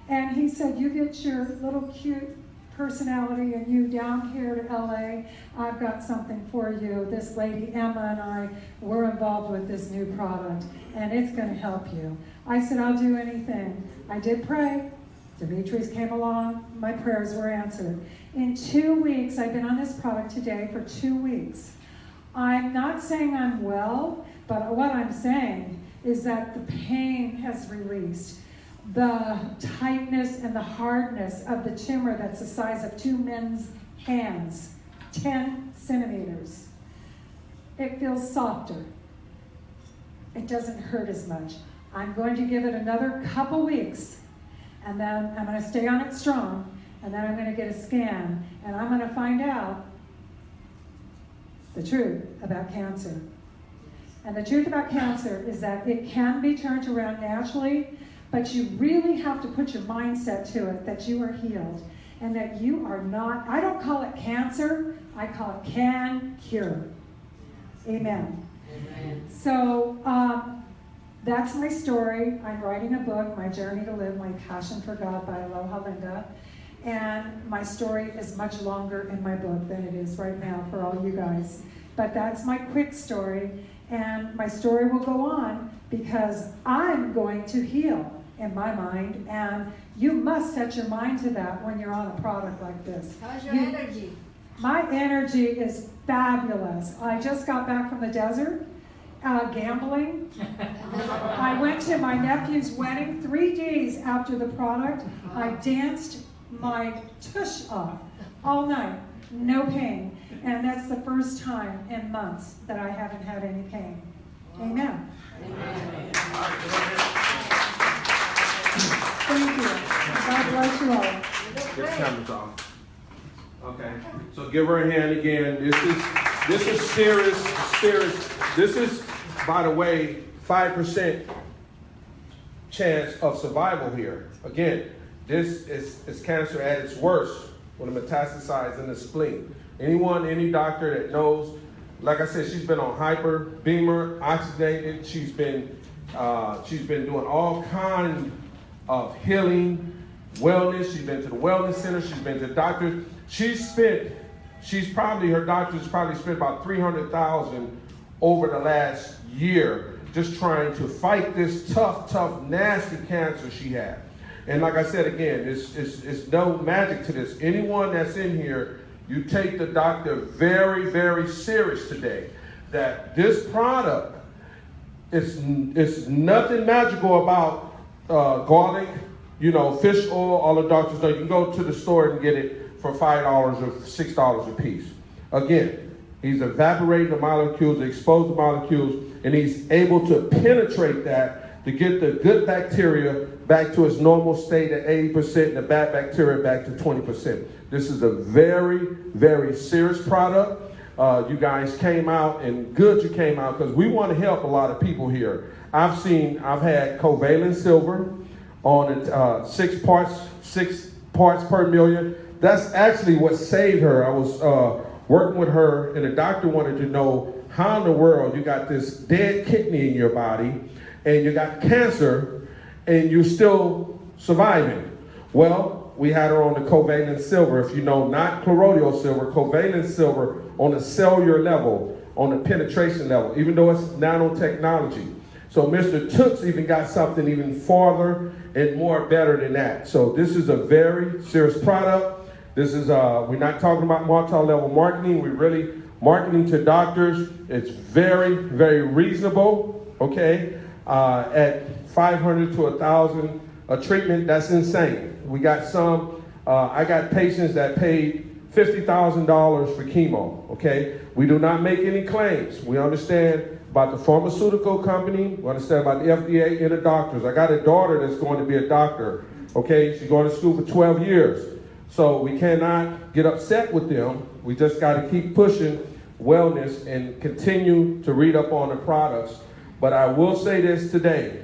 Speaker 7: And he said, you get your little cute personality and you down here to LA, I've got something for you. This lady, Emma, and I, we're involved with this new product, and it's gonna help you. I said, I'll do anything. I did pray. Demetrius came along, my prayers were answered. In 2 weeks, I've been on this product today for 2 weeks. I'm not saying I'm well, but what I'm saying is that the pain has released. The tightness and the hardness of the tumor that's the size of 2 men's hands, 10 centimeters. It feels softer. It doesn't hurt as much. I'm going to give it another couple weeks, and then I'm going to stay on it strong, and then I'm going to get a scan, and I'm going to find out the truth about cancer. And the truth about cancer is that it can be turned around naturally, but you really have to put your mindset to it that you are healed and that you are not, I don't call it cancer, I call it can cure. Amen. Amen. So that's my story. I'm writing a book, My Journey to Live, My Passion for God by Aloha Linda. And my story is much longer in my book than it is right now for all you guys. But that's my quick story. And my story will go on because I'm going to heal in my mind, and you must set your mind to that when you're on a product like this.
Speaker 18: How's your energy?
Speaker 7: My energy is fabulous. I just got back from the desert, gambling. I went to my nephew's wedding 3 days after the product. I danced my tush off all night, no pain. And that's the first time in months that I haven't had any pain. Amen. Amen. Thank you. God bless you all.
Speaker 1: This camera's off. Okay, so give her a hand again. This is serious. This is, by the way, 5% chance of survival here. Again, this is cancer at its worst when it metastasizes in the spleen. Any doctor that knows, like I said, she's been on hyper, beamer, oxygenated. She's been doing all kinds of healing, wellness. She's been to the wellness center. She's been to the doctor. Her doctor's probably spent about $300,000 over the last year just trying to fight this tough, nasty cancer she had. And like I said again, it's no magic to this. Anyone that's in here, you take the doctor very, very serious today. That this product is nothing magical about garlic, fish oil. All the doctors know you can go to the store and get it for $5 or $6 a piece. Again, he's evaporating the molecules, exposed the molecules, and he's able to penetrate that to get the good bacteria back to its normal state at 80% and the bad bacteria back to 20%. This is a very, very serious product. You guys came out, and good you came out, because we want to help a lot of people here. I've had covalent silver on 6 parts per million. That's actually what saved her. I was working with her, and the doctor wanted to know how in the world you got this dead kidney in your body, and you got cancer, and you're still surviving. Well, we had her on the covalent silver. If you know, not colloidal silver, covalent silver on the cellular level, on the penetration level, even though it's nanotechnology. So Mr. Tooks even got something even farther and more better than that. So this is a very serious product. This is, we're not talking about multi-level marketing. We're really marketing to doctors. It's very, very reasonable, okay? At $500 to $1,000 a treatment, that's insane. We got some, I got patients that paid $50,000 for chemo, okay? We do not make any claims. We understand about the pharmaceutical company. We understand about the FDA and the doctors. I got a daughter that's going to be a doctor, okay? She's going to school for 12 years. So we cannot get upset with them. We just got to keep pushing wellness and continue to read up on the products. But I will say this today.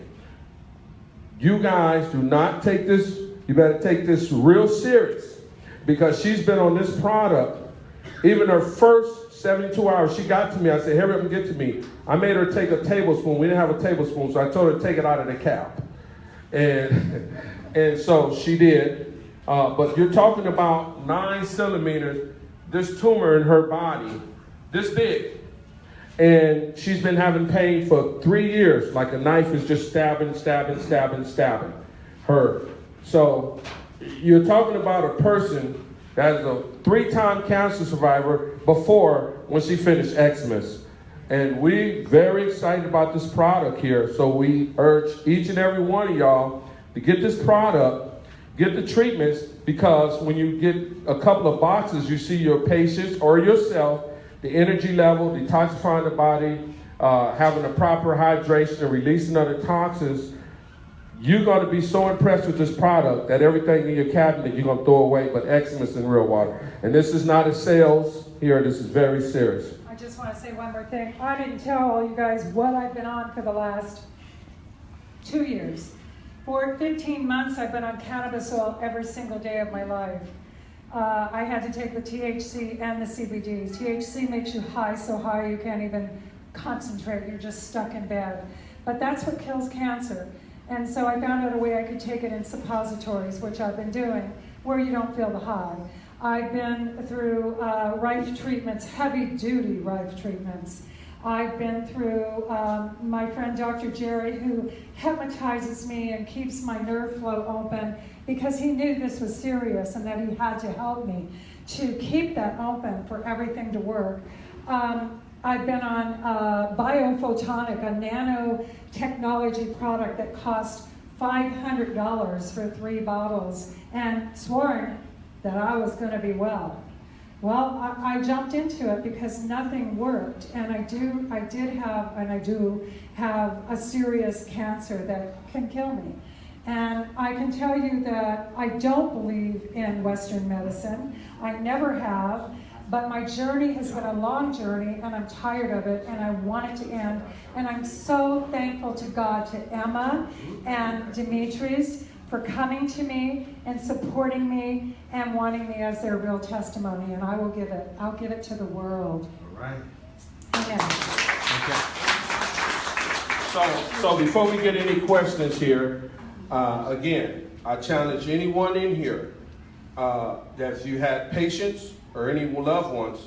Speaker 1: You guys do not take this, you better take this real serious, because she's been on this product. Even her first 72 hours, she got to me. I said, hurry up and get to me. I made her take a tablespoon. We didn't have a tablespoon, so I told her to take it out of the cap. And so she did. But you're talking about 9 centimeters, this tumor in her body, this big. And she's been having pain for 3 years, like a knife is just stabbing her. So you're talking about a person that is a 3-time cancer survivor before when she finished Eximius. And we very excited about this product here. So we urge each and every one of y'all to get this product, get the treatments, because when you get a couple of boxes, you see your patients or yourself, the energy level, detoxifying the body, having a proper hydration and releasing of the toxins. You're going to be so impressed with this product that everything in your cabinet you're going to throw away but Eximius and real water. And this is not a sales here. This is very serious.
Speaker 7: I just want to say one more thing. I didn't tell all you guys what I've been on for the last 2 years. For 15 months, I've been on cannabis oil every single day of my life. I had to take the THC and the CBD. THC makes you high, so high you can't even concentrate. You're just stuck in bed. But that's what kills cancer. And so I found out a way I could take it in suppositories, which I've been doing, where you don't feel the high. I've been through Rife treatments, heavy-duty Rife treatments. I've been through my friend Dr. Jerry, who hypnotizes me and keeps my nerve flow open, because he knew this was serious and that he had to help me to keep that open for everything to work. I've been on Biophotonic, a nanotechnology product that cost $500 for 3 bottles, and sworn that I was going to be well. Well, I jumped into it because nothing worked, and I do have a serious cancer that can kill me. And I can tell you that I don't believe in Western medicine. I never have, but my journey has been a long journey, and I'm tired of it, and I want it to end. And I'm so thankful to God, to Emma and Demetrius, for coming to me and supporting me and wanting me as their real testimony, and I will give it. I'll give it to the world.
Speaker 1: All right.
Speaker 7: Amen.
Speaker 1: Okay. So before we get any questions here, again, I challenge anyone in here that you had patients or any loved ones,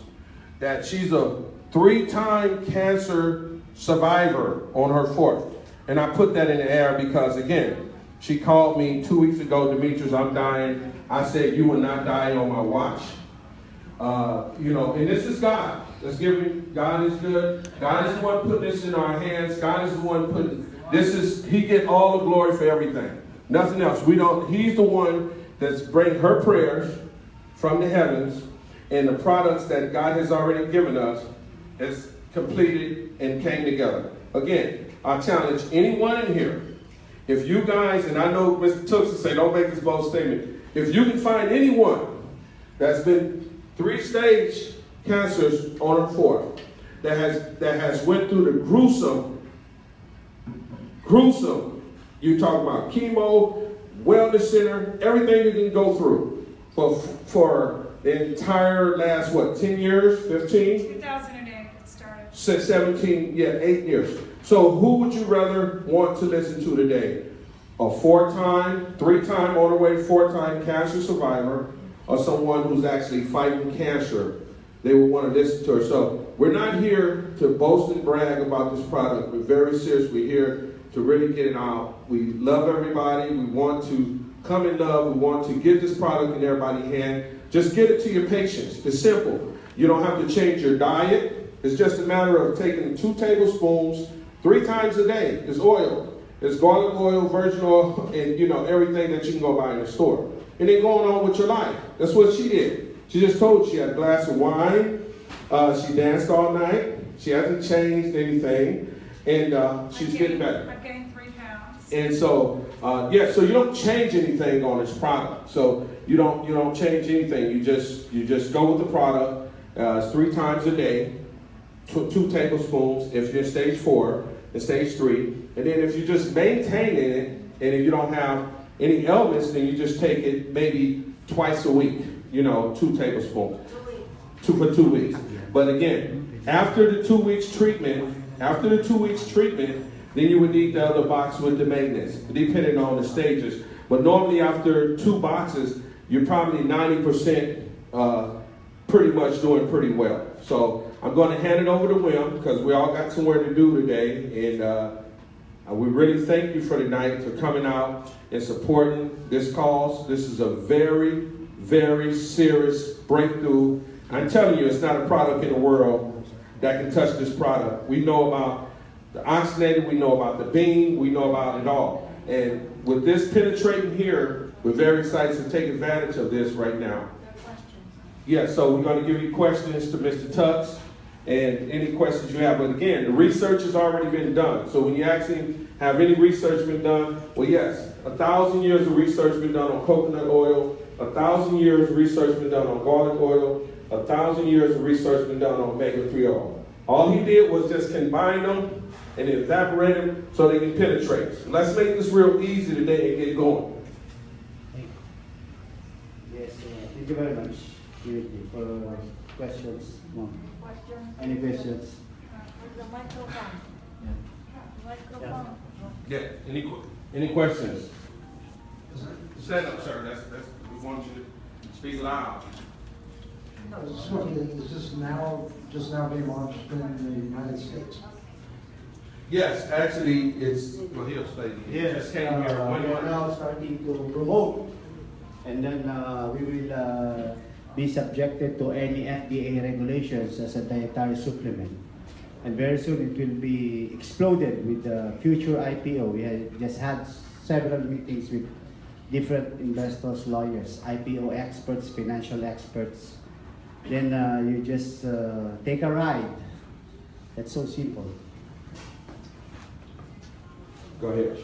Speaker 1: that she's a 3-time cancer survivor on her 4th. And I put that in the air because, again, she called me 2 weeks ago, Demetrius, I'm dying. I said, you will not die on my watch. You know, and this is God. Let's give him, God is good. God is the one putting this in our hands. God is the one putting, he get all the glory for everything. Nothing else. He's the one that's bringing her prayers from the heavens, and the products that God has already given us is completed and came together. Again, I challenge anyone in here. If you guys, and I know Mr. Tooks will say, don't make this bold statement. If you can find anyone that's been 3-stage cancers on her 4th, that has went through the gruesome, you talk about chemo, wellness center, everything you can go through for the entire last, 10 years, 15?
Speaker 7: 2008 it started.
Speaker 1: 17, 8 years. So who would you rather want to listen to today? A 3-time on her way, 4-time cancer survivor, or someone who's actually fighting cancer? They would want to listen to her. So we're not here to boast and brag about this product. We're very serious. We're here to really get it out. We love everybody. We want to come in love. We want to get this product in everybody's hand. Just get it to your patients. It's simple. You don't have to change your diet. It's just a matter of taking 2 tablespoons 3 times a day. It's oil. It's garlic oil, virgin oil, and everything that you can go buy in the store. And then going on with your life. That's what she did. She just told you she had a glass of wine. She danced all night. She hasn't changed anything. And she's getting better.
Speaker 6: I gained 3 pounds.
Speaker 1: And so, so you don't change anything on this product. So you don't change anything. You just go with the product. It's 3 times a day, 2 tablespoons if you're in stage 4 and stage 3. And then if you just maintain it, and if you don't have any ailments, then you just take it maybe twice a week. 2 tablespoons. 2 for 2 weeks. But again, after the 2 weeks treatment, then you would need the other box with the maintenance, depending on the stages. But normally after 2 boxes, you're probably 90% pretty much doing pretty well. So I'm going to hand it over to Wim because we all got somewhere to do today. And we really thank you for tonight for coming out and supporting this cause. This is a very, very serious breakthrough. I'm telling you, it's not a product in the world that can touch this product. We know about the oxygenator, we know about the beam, we know about it all. And with this penetrating here, we're very excited to take advantage of this right now. Yeah, so we're going to give you questions to Mr. Tux and any questions you have. But again, the research has already been done. So when you ask him, have any research been done? Well, yes, 1,000 years of research been done on coconut oil, 1,000 years of research been done on garlic oil, 1,000 years of research been done on omega-3 oil. All he did was just combine them and evaporate them so they can penetrate. Let's make this real easy today and get going.
Speaker 21: Yes, thank you very much for questions. Any questions?
Speaker 6: The microphone. Microphone.
Speaker 1: Yeah, any questions? Stand up, sir. That's we want you to speak loud.
Speaker 3: I was just wondering, is this just now being launched in the United States?
Speaker 1: Yes, actually, it's, well, he'll say,
Speaker 21: Yes,
Speaker 1: just came here.
Speaker 21: we are now starting to promote, and then we will be subjected to any FDA regulations as a dietary supplement. And very soon it will be exploded with the future IPO. We had just had several meetings with different investors, lawyers, IPO experts, financial experts. Then you just take a ride. That's so simple.
Speaker 1: Go ahead.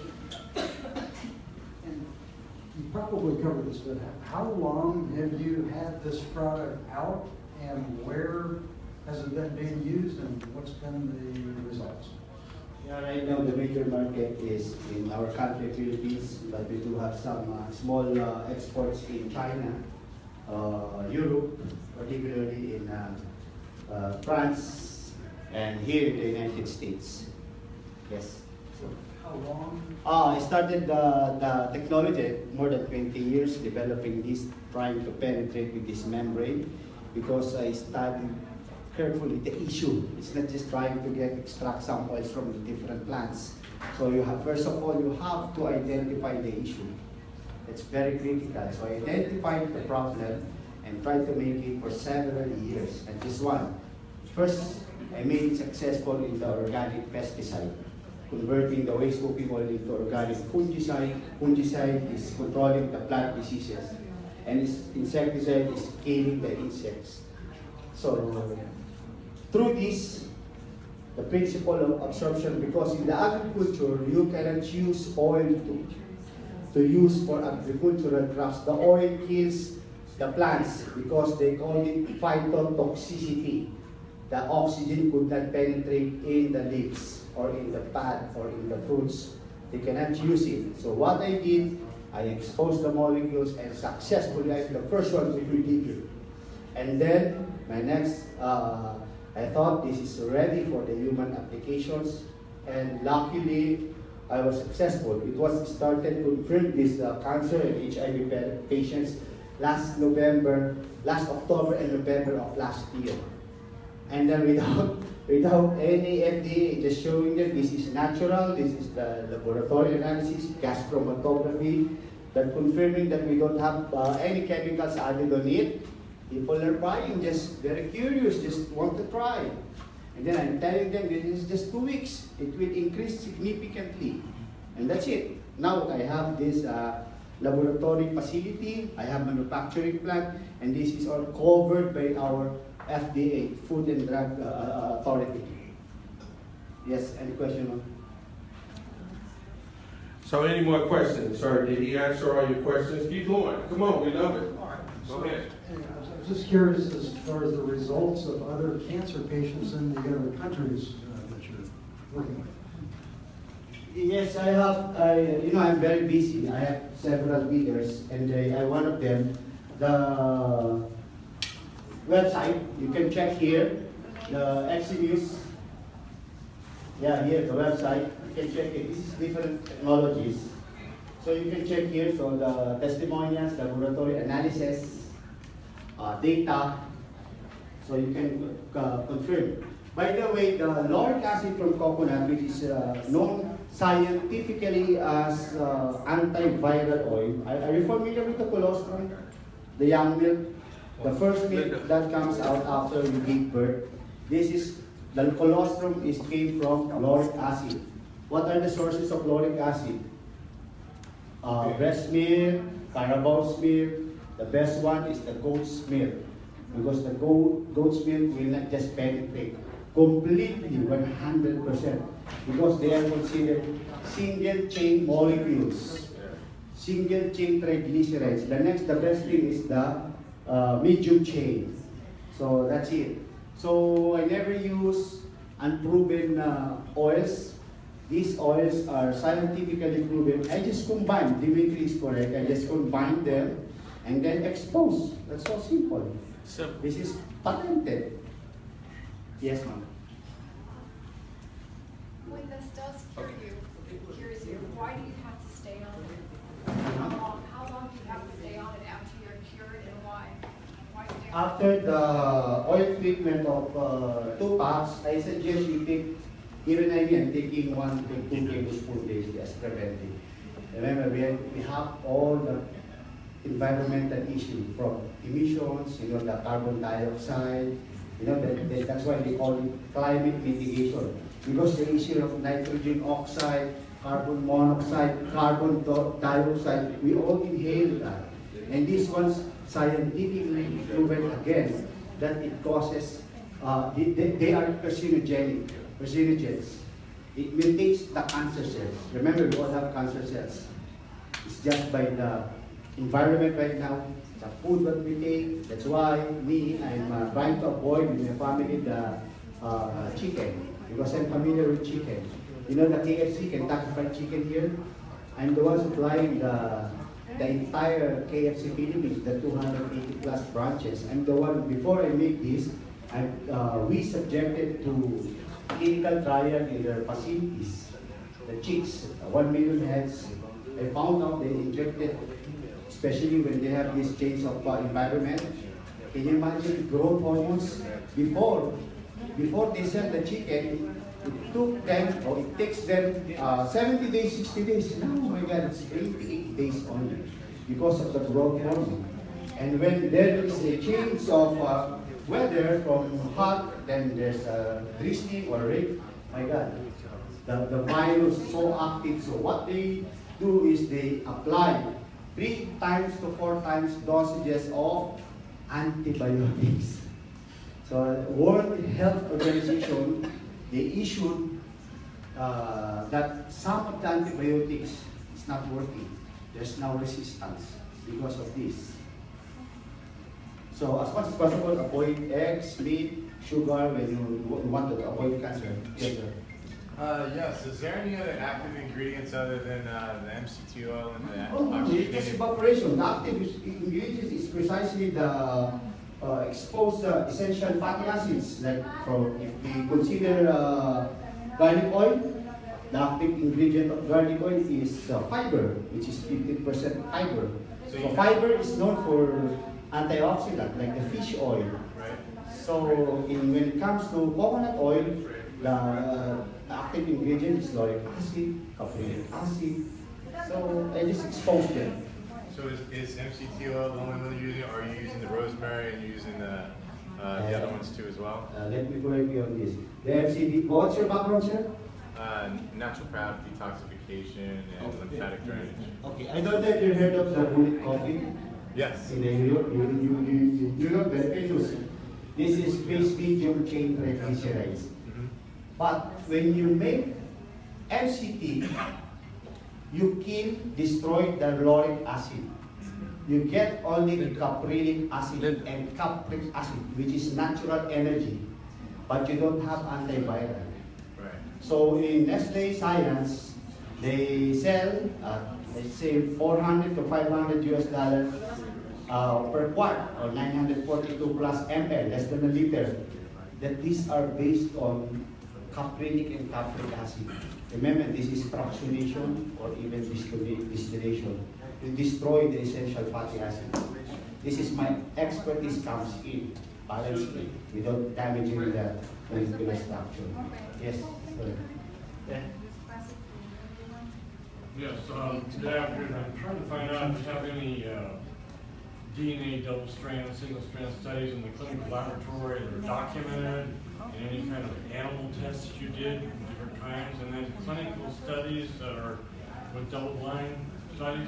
Speaker 3: You probably covered this, but how long have you had this product out, and where has it been being used, and what's been the results?
Speaker 21: Yeah, right now the major market is in our country, Philippines, but we do have some small exports in China, Europe, particularly in France, and here in the United States. Yes.
Speaker 3: So how long?
Speaker 21: I started the technology more than 20 years developing this, trying to penetrate with this membrane, because I studied carefully the issue. It's not just trying to extract some oils from the different plants. So you have, first of all, you have to identify the issue. It's very critical. So I identified the problem and tried to make it for several years. And this one, first, I made it successful in the organic pesticide, converting the waste cooking oil into organic fungicide. Fungicide is controlling the plant diseases, and insecticide is killing the insects. So through this, the principle of absorption, because in the agriculture, you cannot use oil to use for agricultural crops. The oil kills the plants because they call it phytotoxicity. The oxygen could not penetrate in the leaves or in the pad or in the fruits. They cannot use it. So what I did, I exposed the molecules, and successfully, I'm the first one to do it. And then my next, I thought this is ready for the human applications, and luckily I was successful. It was started confirmed this cancer and HIV patients last October and November of last year. And then without any FDA, just showing them this is natural, this is the laboratory analysis, gas chromatography, that confirming that we don't have any chemicals added on it. People are buying, just very curious, just want to try. And then I'm telling them this is just 2 weeks. It will increase significantly. And that's it. Now I have this laboratory facility, I have manufacturing plant, and this is all covered by our FDA, Food and Drug Authority. Yes, any question?
Speaker 1: So any more questions, sir? Did he answer all your questions? Keep going. Come on, we love it. Go ahead.
Speaker 3: I was just curious as far as the results of other cancer patients in the other countries that you're working with.
Speaker 21: Yes, I have, I'm very busy. I have several leaders, and one of them, the website, you can check here, the Eximius. Yeah, here, the website, you can check it. This is different technologies. So you can check here, so the testimonials, laboratory analysis, data, so you can confirm. By the way, the lauric acid from coconut, which is known scientifically as antiviral oil. Are you familiar with the colostrum? The young milk? The first milk that comes out after you give birth. The colostrum came from lauric acid. What are the sources of lauric acid? Breast milk, Carabao's milk. The best one is the goat's milk, because the goat's milk will not just penetrate completely 100%, because they are considered single chain molecules, single chain triglycerides. The best thing is the medium chain. So that's it. So I never use unproven oils. These oils are scientifically proven. I just combine, Dimitri is correct, I just combine them and then expose. That's so simple. This is patented. Yes, ma'am.
Speaker 5: When this does cures you, why do you have to stay on it? How long do you have to stay on it after you're cured, and why? Why do you have
Speaker 21: After the oil treatment of 2 packs, I suggest you take, even I'm taking 1 to 2 tablespoons daily as preventive. Remember, we have all the environmental issue from emissions, the carbon dioxide, that's why they call it climate mitigation. Because the issue of nitrogen oxide, carbon monoxide, carbon dioxide, we all inhale that. And these ones scientifically proven again that it causes, they are carcinogens. It mutates the cancer cells. Remember, we all have cancer cells. It's just by the environment right now, the food that we take. That's why I'm trying to avoid in my family the chicken, because I'm familiar with chicken. The KFC, Kentucky Fried Chicken here. I'm the one supplying the entire KFC Philippines, the 280 plus branches. I'm the one, before I make this, we subjected to clinical trial in their facilities. The chicks, 1 million heads, I found out they injected, especially when they have these change of environment. Can you imagine growth hormones? Before they sell the chicken, it takes them 70 days, 60 days. Now, oh my God, it's 88 days only because of the growth hormone. And when there is a change of weather from hot, then there's drizzling or rain, my God, the virus is so active. So what they do is they apply 3 times to 4 times dosages of antibiotics. So World Health Organization, they issued that some of the antibiotics is not working. There's now resistance because of this. So as much as possible, avoid eggs, meat, sugar when you want to avoid cancer. Yes, sir.
Speaker 11: Yes. Is there any other active ingredients other than the MCT oil and the
Speaker 21: It's just evaporation. The active ingredients is precisely the exposed essential fatty acids. Like if we consider garlic oil, the active ingredient of garlic oil is fiber, which is 50% fiber. So fiber is known for antioxidant, like the fish oil.
Speaker 11: Right.
Speaker 21: So when it comes to coconut oil, the active ingredient is lauric acid, caffeinic acid. So I just expose them.
Speaker 11: So is MCT oil the only one you're using, or are you using the rosemary and you're using the other ones too as well?
Speaker 21: Let me correct you on this. The MCT, what's your background, sir?
Speaker 11: Naturopath, detoxification, and lymphatic drainage.
Speaker 21: Okay, I don't know if you heard of the bullet coffee.
Speaker 11: Yes.
Speaker 21: In the you know very famous. This is base medium chain triglycerides. But when you make MCT, you destroy the lauric acid. You get only the caprylic acid and capric acid, which is natural energy, but you don't have antiviral.
Speaker 11: Right.
Speaker 21: So in Nestle Science, they sell, let's say, $400 to $500 per quart, or 942 plus ml, less than a liter. That these are based on caprylic and capric acid. Remember, this is fractionation or even distillation. You destroy the essential fatty acid. This is my expertise comes in, balance it, without damaging the molecular structure. Yes, sir. Yeah.
Speaker 8: Yes, good afternoon. I'm trying to find out if you have any DNA double-strand, single-strand studies in the clinical laboratory that are documented, and any kind of animal tests that you did, different kinds, and then clinical studies that are with double-blind studies.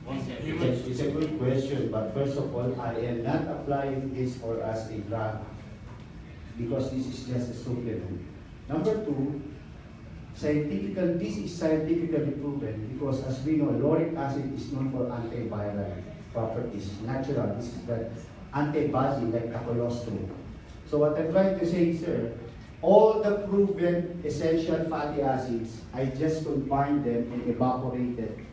Speaker 21: It's a good question, but first of all, I am not applying this for as a drug because this is just a supplement. Number two, this is scientifically proven because, as we know, lauric acid is known for antiviral properties, natural. This is the antibody like the colostrum. So what I'm trying to say, sir, all the proven essential fatty acids, I just combined them and evaporated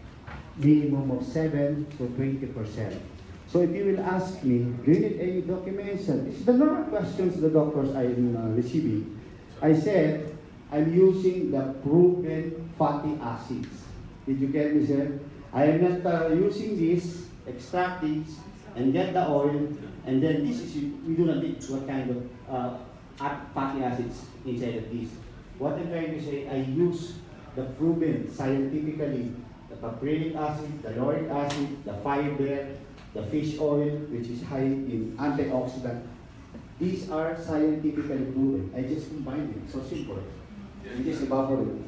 Speaker 21: minimum of 7 to 20%. So if you will ask me, do you need any documentation? It's the normal questions the doctors I'm receiving. I said, I'm using the proven fatty acids. Did you get me, sir? I am not using this, extract this, and get the oil, and then this is, we do not need what kind of fatty acids inside of this. What I'm trying to say, I use the proven scientifically, the caprylic acid, the lauric acid, the fiber, the fish oil, which is high in antioxidant. These are scientifically proven. I just combine them, so simple. You just evaporate.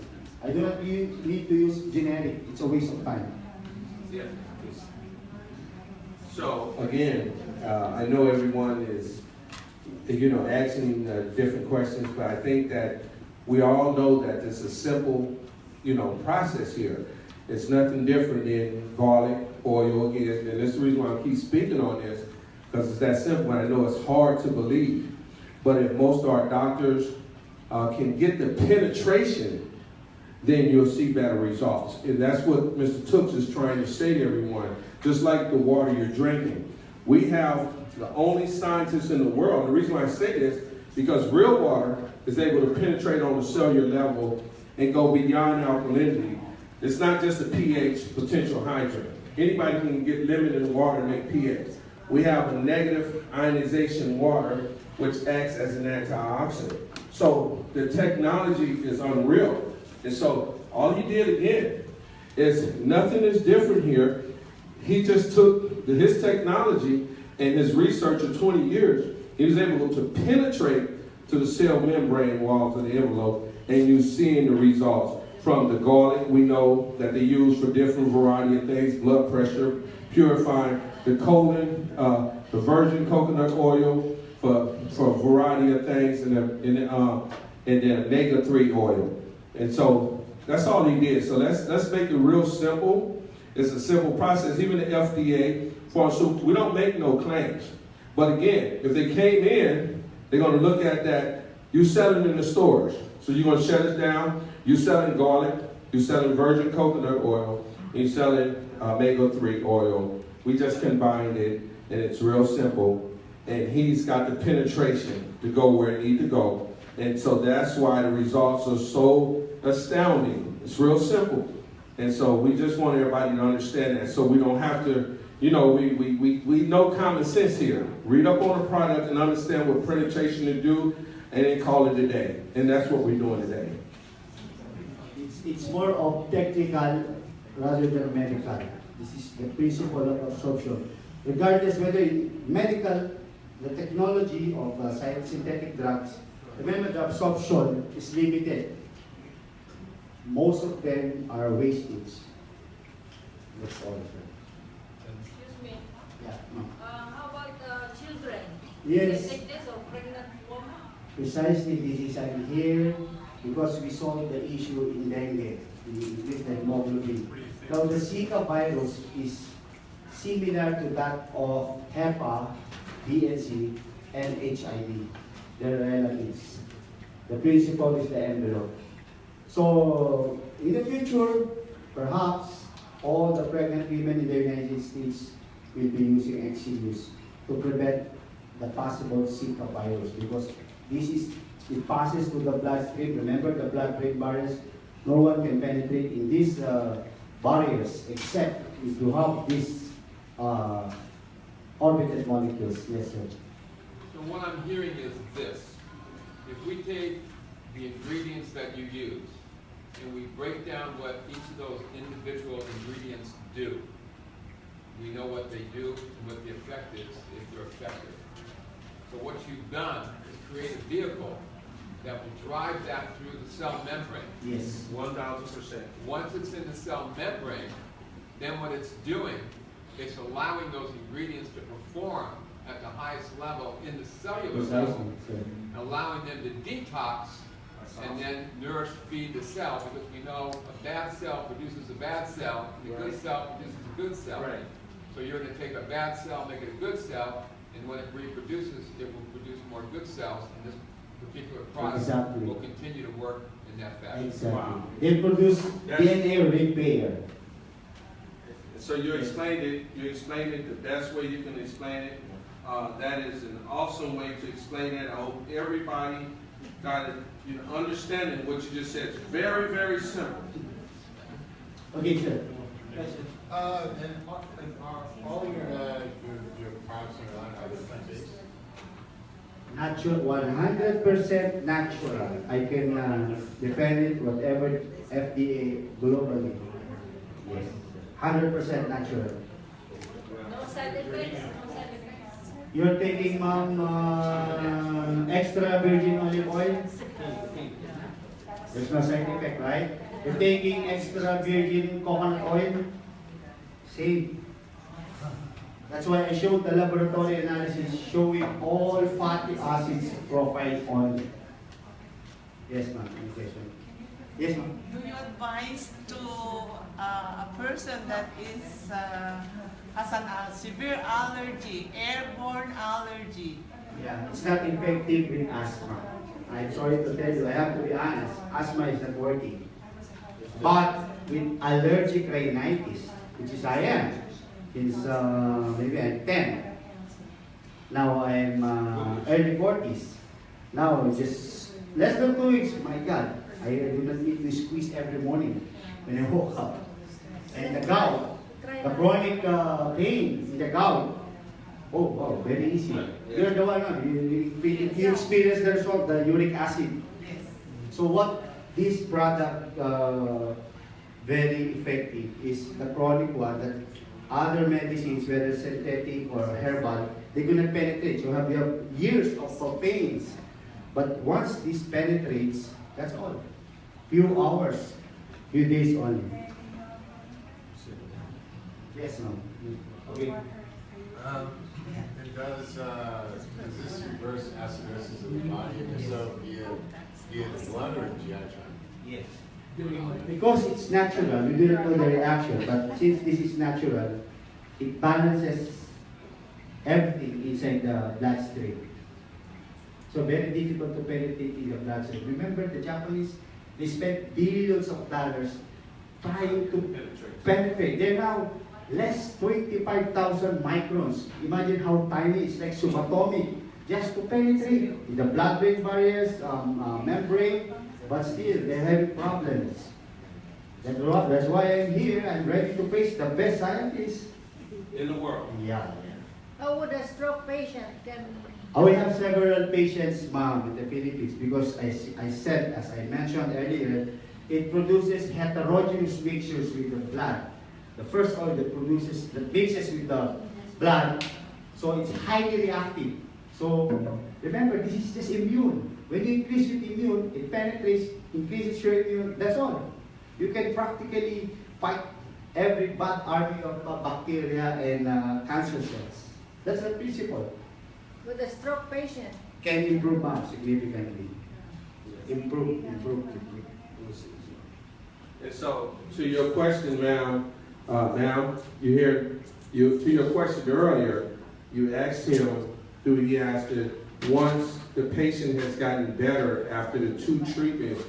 Speaker 21: I do not need to use generic. It's a waste of time.
Speaker 1: Yeah. So again, I know everyone is, asking different questions, but I think that we all know that it's a simple, process here. It's nothing different than garlic, oil, again, and that's the reason why I keep speaking on this, because it's that simple, and I know it's hard to believe. But if most of our doctors can get the penetration, then you'll see better results. And that's what Mr. Tooks is trying to say to everyone. Just like the water you're drinking. We have the only scientists in the world, the reason why I say this, because real water is able to penetrate on the cellular level and go beyond alkalinity. It's not just a pH potential hydrant. Anybody can get limited in water to make pH. We have a negative ionization water, which acts as an antioxidant. So the technology is unreal. And so all he did again is nothing is different here. He just took his technology and his research of 20 years. He was able to penetrate to the cell membrane walls of the envelope, and you're seeing the results. From the garlic, we know that they use for different variety of things, blood pressure, purifying. The colon, the virgin coconut oil for a variety of things, and then omega-3 oil. And so that's all he did. So let's make it real simple. It's a simple process. Even the FDA, pharmaceutical, we don't make no claims. But again, if they came in, they're going to look at that. You sell it in the stores. So you're going to shut it down. You're selling garlic. You're selling virgin coconut oil. You're selling omega-3 oil. We just combined it, and it's real simple. And he's got the penetration to go where it needs to go. And so that's why the results are so astounding. It's real simple. And so we just want everybody to understand that, so we don't have to, we know common sense here. Read up on the product and understand what penetration to do, and then call it a day. And that's what we're doing today.
Speaker 21: It's more of technical rather than medical. This is the principle of absorption. Regardless whether in medical, the technology of synthetic drugs, remember the absorption is limited. Most of them are wastage. That's all, sir.
Speaker 6: Excuse me.
Speaker 21: Yeah, no.
Speaker 6: How about children?
Speaker 21: Yes.
Speaker 6: They take this or pregnant woman?
Speaker 21: Precisely, this is I'm here because we solved the issue in dengue, with the hemoglobin. Now, the Zika virus is similar to that of HEPA, BNC, and HIV. They're relatives. The principle is the envelope. So, in the future, perhaps all the pregnant women in the United States will be using Eximius to prevent the possible Zika virus, because it passes to the bloodstream. Remember the blood-brain barriers? No one can penetrate in these barriers except if you have these orbited molecules. Yes, sir.
Speaker 13: So what I'm hearing is this. If we take the ingredients that you use and we break down what each of those individual ingredients do, we know what they do and what the effect is if they're effective. So what you've done is create a vehicle that will drive that through the cell membrane.
Speaker 21: Yes.
Speaker 1: 1,000%.
Speaker 13: Once it's in the cell membrane, then what it's doing, it's allowing those ingredients to perform at the highest level in the cellular level, allowing them to detox and then nourish, feed the cell, because we know a bad cell produces a bad cell, and a good cell produces a good cell.
Speaker 1: Right.
Speaker 13: So you're going to take a bad cell, make it a good cell, and when it reproduces, it will produce more good cells, and this particular process will continue to work in that fashion.
Speaker 21: Exactly.
Speaker 1: Wow.
Speaker 21: They produce DNA repair.
Speaker 1: So you explained it the best way you can explain it. That is an awesome way to explain it. I hope everybody got it, understanding what you just said. It's very, very simple.
Speaker 21: Okay, sir.
Speaker 11: And are all your products are plant-based?
Speaker 21: Natural, 100% natural. I can depend it whatever FDA globally. Yes, 100% natural.
Speaker 6: No side effects? No side effects?
Speaker 21: You're taking, ma'am, extra virgin olive oil? There's no side effect, right? You're taking extra virgin coconut oil? Same. That's why I showed the laboratory analysis showing all fatty acids profile only. Yes, ma'am. Any question? Yes, ma'am.
Speaker 16: Do you advise to a person that is has a severe allergy, airborne allergy?
Speaker 21: Yeah, it's not effective in asthma. I'm sorry to tell you, I have to be honest. Asthma is not working. But with allergic rhinitis, which is I am, since maybe I'm 10. Now I'm early 40s. Now just less than 2 weeks, my God, I do not need to squeeze every morning when I woke up. And the gout, the chronic pain in the gout, oh wow, very easy. You're the one, you experience the result, the uric acid. So what this product very effective is the chronic one that other medicines, whether synthetic or herbal, they're going to penetrate. You have years of pains. But once this penetrates, that's all. Few hours, few days only. Yes, no. Okay.
Speaker 11: It does this reverse acidosis of the body, and if so, via blood or GI tract?
Speaker 21: Yes. Because it's natural, we do not know the reaction, but since this is natural, it balances everything inside the bloodstream. So very difficult to penetrate in the bloodstream. Remember the Japanese, they spent billions of dollars trying to penetrate. They're now less 25,000 microns. Imagine how tiny, it's like subatomic, just to penetrate in the blood-brain barriers, membrane, but still they're having problems. That's why I'm here. I'm ready to face the best scientists
Speaker 1: in the world.
Speaker 21: Yeah.
Speaker 18: How would a stroke patient can...
Speaker 21: We have several patients, ma'am, in the Philippines, because I said, as I mentioned earlier, it produces heterogeneous mixtures with the blood. the first oil that mixes with the blood, so it's highly reactive. So remember, this is just immune. When you increase your immune, it penetrates, increases your immune, that's all. You can practically fight every bad army of bacteria and cancer cells. That's the principle.
Speaker 19: With a stroke patient.
Speaker 21: Can improve significantly. Improve.
Speaker 1: And so, to your question, ma'am, to your question earlier, you asked him, he asked it, once the patient has gotten better after the 2 treatments,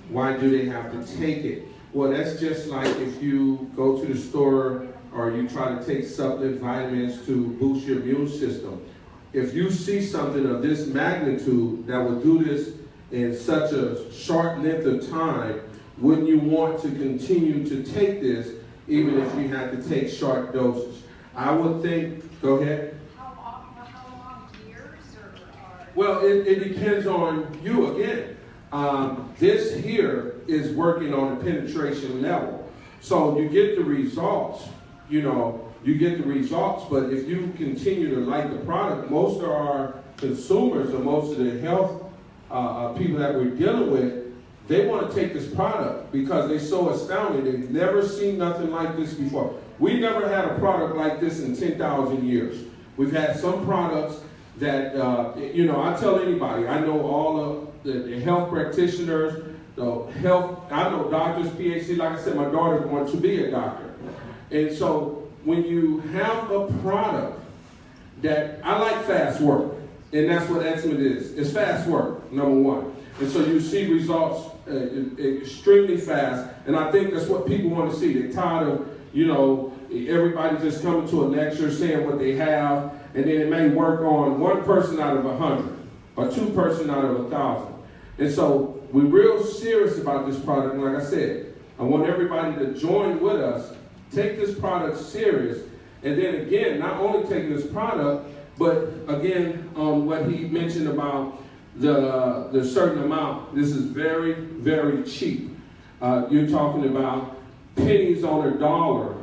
Speaker 1: why do they have to take it? Well, that's just like if you go to the store or you try to take supplement vitamins to boost your immune system. If you see something of this magnitude that will do this in such a short length of time, wouldn't you want to continue to take this even if you had to take short doses? I would think, go ahead.
Speaker 5: How long, years or?
Speaker 1: Well, it depends on you again. This here is working on a penetration level. So you get the results, but if you continue to like the product, most of our consumers or most of the health people that we're dealing with, they want to take this product because they're so astounded. They've never seen nothing like this before. We never had a product like this in 10,000 years. We've had some products that, I tell anybody, I know all of the health practitioners, I know doctors, PhD, like I said, my daughter wants to be a doctor. And so when you have a product that, I like fast work, and that's what Eximius is. It's fast work, number one. And so you see results extremely fast, and I think that's what people want to see. They're tired of, everybody just coming to a lecture saying what they have, and then it may work on 1 person out of 100, or 2 person out of 1,000. And so we're real serious about this product, and like I said, I want everybody to join with us, take this product serious, and then again, not only taking this product, but again, what he mentioned about the certain amount, this is very, very cheap. You're talking about pennies on a dollar,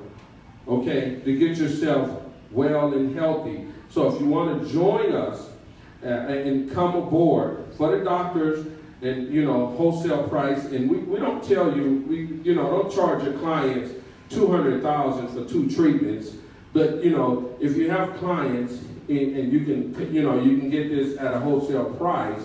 Speaker 1: okay, to get yourself well and healthy. So if you want to join us and come aboard for the doctors and, wholesale price, and we don't tell you, don't charge your clients $200,000 for 2 treatments, but, if you have clients and you can get this at a wholesale price,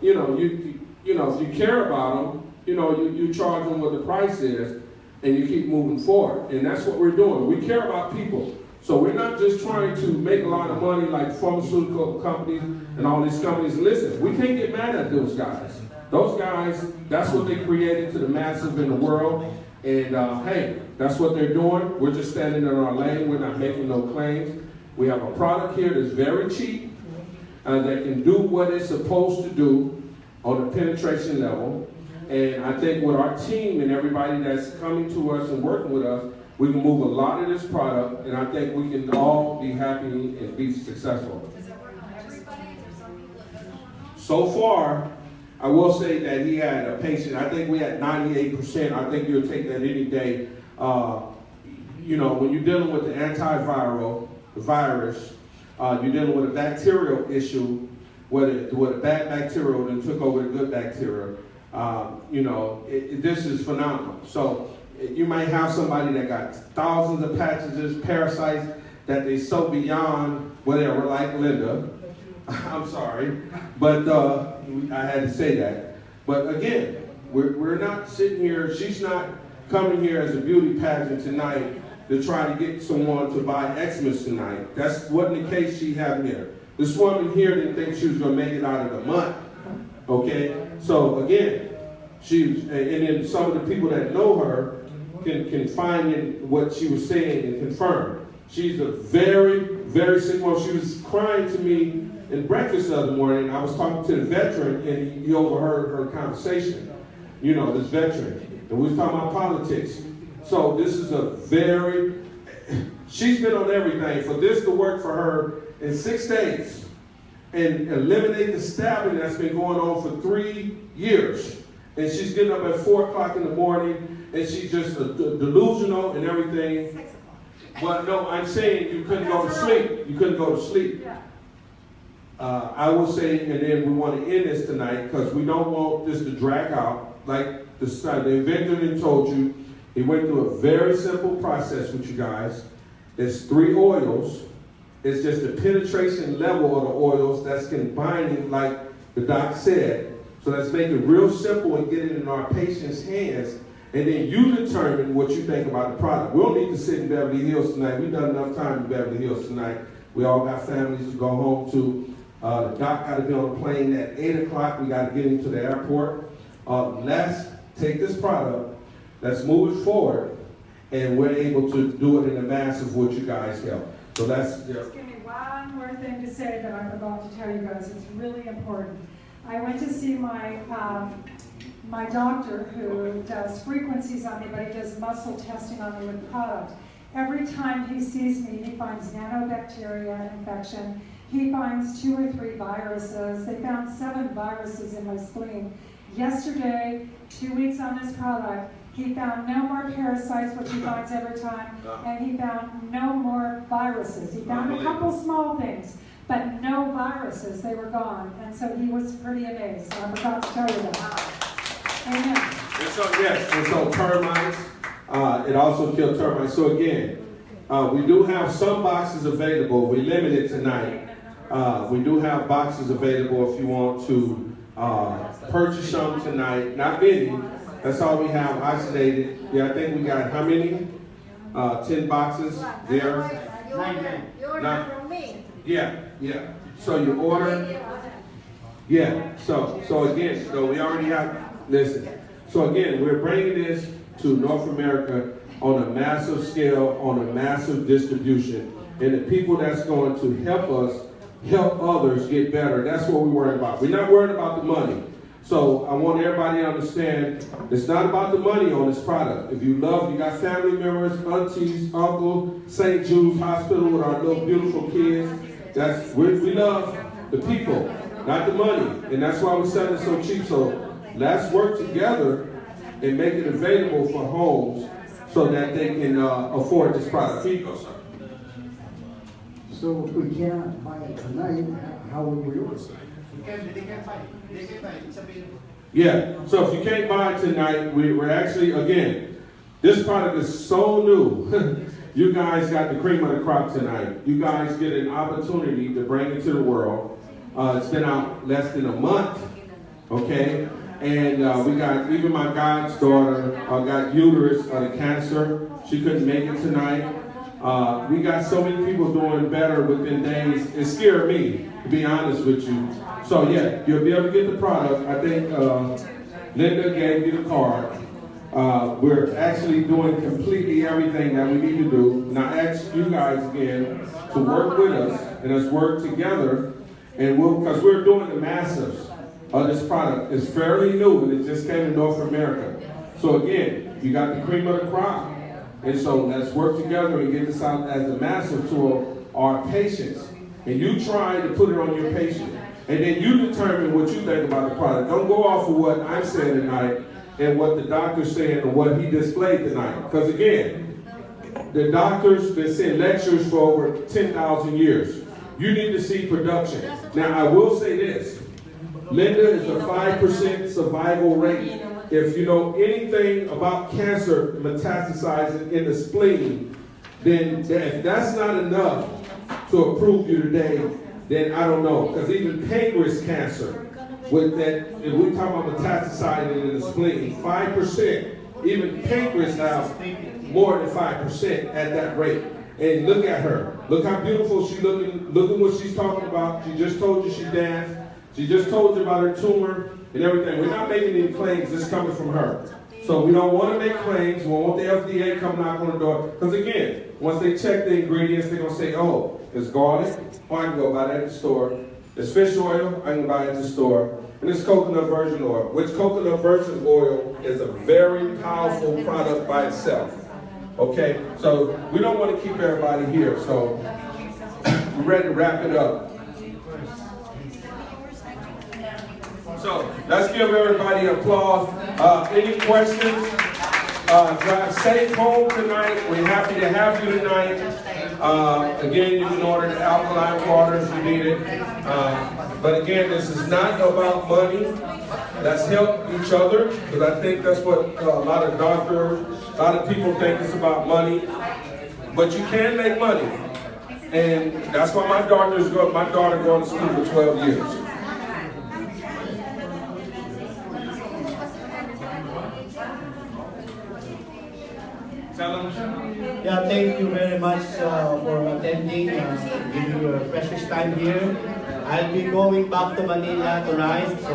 Speaker 1: if you care about them, you charge them what the price is, and you keep moving forward. And that's what we're doing. We care about people. So we're not just trying to make a lot of money like pharmaceutical companies and all these companies. And listen, we can't get mad at those guys. Those guys, that's what they created to the masses in the world. And hey, that's what they're doing. We're just standing in our lane. We're not making no claims. We have a product here that's very cheap that can do what it's supposed to do on the penetration level. And I think with our team and everybody that's coming to us and working with us, we can move a lot of this product, and I think we can all be happy and be successful.
Speaker 5: Does it work on everybody? Is there some people it doesn't work on?
Speaker 1: So far, I will say that he had a patient, I think we had 98%. I think you'll take that any day. When you're dealing with the antiviral, the virus, you're dealing with a bacterial issue, where a bad bacteria then took over the good bacteria. This is phenomenal. So you might have somebody that got thousands of pathogens, parasites, that they so beyond whatever, like Linda. I'm sorry, but I had to say that. But again, we're not sitting here, she's not coming here as a beauty pageant tonight to try to get someone to buy Eximius tonight. That wasn't the case she had here. This woman here didn't think she was going to make it out of the mud. Okay? So again, and then some of the people that know her can find in what she was saying and confirm. She's a very, very sick woman. She was crying to me in breakfast the other morning. I was talking to the veteran, and he overheard her conversation. This veteran. And we was talking about politics. So this is she's been on everything. For this to work for her in 6 days and eliminate the stabbing that's been going on for 3 years. And she's getting up at 4 o'clock in the morning and she's just delusional and everything. Well, no, I'm saying you couldn't go to sleep. You couldn't go to sleep. I will say, and then we want to end this tonight because we don't want this to drag out. Like the inventor then told you, he went through a very simple process with you guys. It's 3 oils. It's just the penetration level of the oils that's combining, like the doc said. So let's make it real simple and get it in our patient's hands. And then you determine what you think about the product. We don't need to sit in Beverly Hills tonight. We've done enough time in Beverly Hills tonight. We all got families to go home to. The doc got to be on the plane at 8 o'clock. We got to get him to the airport. Let's take this product. Let's move it forward. And we're able to do it in a mass of what you guys help. So that's...
Speaker 7: Just give me one more thing to say that I forgot to tell you guys. It's really important. I went to see my doctor who does frequencies on me, but he does muscle testing on me with product. Every time he sees me, he finds nanobacteria infection. He finds 2 or 3 viruses. They found 7 viruses in my spleen. Yesterday, 2 weeks on this product, he found no more parasites, which he finds every time, and he found no more viruses. He found a couple small things, but no viruses. They were gone, and so he was pretty amazed. So I forgot to tell you that. Amen.
Speaker 1: And so, yes, and so termites, it also killed termites. So again, we do have some boxes available. We're limited tonight. We do have boxes available if you want to purchase some tonight. Not many. That's all we have oxidated. Yeah, I think we got how many? 10 boxes there.
Speaker 15: You order from me.
Speaker 1: Yeah. So you order. Yeah. So again, so we already have. Listen. So again, we're bringing this to North America on a massive scale, on a massive distribution, and the people that's going to help us help others get better. That's what we're worried about. We're not worried about the money. So I want everybody to understand it's not about the money on this product. If you got family members, aunties, uncle, St. Jude's Hospital with our little beautiful kids. We love the people, not the money. And that's why we're selling it so cheap. So let's work together and make it available for homes so that they can afford this product. Here you go, sir.
Speaker 3: So if we can't buy it tonight, how would we order it?
Speaker 1: Yeah, so if you can't buy it tonight, we're actually, again, this product is so new. You guys got the cream of the crop tonight. You guys get an opportunity to bring it to the world. It's been out less than a month, okay? And we got, even my God's daughter got uterus the cancer. She couldn't make it tonight. We got so many people doing better within days. It scared me, to be honest with you. So yeah, you'll be able to get the product. I think Linda gave you the card. We're actually doing completely everything that we need to do. And I ask you guys again to work with us and let's work together. And because we're doing the massives of this product. It's fairly new and it just came to North America. So again, you got the cream of the crop. And so let's work together and get this out as a massive to our patients. And you try to put it on your patient. And then you determine what you think about the product. Don't go off of what I'm saying tonight and what the doctor's saying or what he displayed tonight. Because again, the doctor's been saying lectures for over 10,000 years. You need to see production. Now, I will say this. Linda is a 5% survival rate. If you know anything about cancer metastasizing in the spleen, then if that's not enough to approve you today, then I don't know. Because even pancreas cancer, with that, if we talk about metastasizing in the spleen, 5%, even pancreas have more than 5% at that rate. And look at her. Look how beautiful she's looking. Look at what she's talking about. She just told you she danced. She just told you about her tumor and everything. We're not making any claims. This is coming from her. So we don't want to make claims. We want the FDA come knock on the door. Because again, once they check the ingredients, they're going to say, oh, it's garlic. Oh, I can go buy that at the store. It's fish oil. I can buy it at the store. And it's coconut virgin oil, which coconut virgin oil is a very powerful product by itself. Okay? So we don't want to keep everybody here. So we're ready to wrap it up. So let's give everybody applause. Any questions? Drive safe home tonight. We're happy to have you tonight. Again, you can order the alkaline water if you need it. But again, this is not about money. Let's help each other, because I think that's what a lot of doctors, a lot of people think it's about money. But you can make money. And that's why my daughter going to school for 12 years.
Speaker 12: Yeah, thank you very much for attending, giving your precious time here. I'll be going back to Manila tonight. So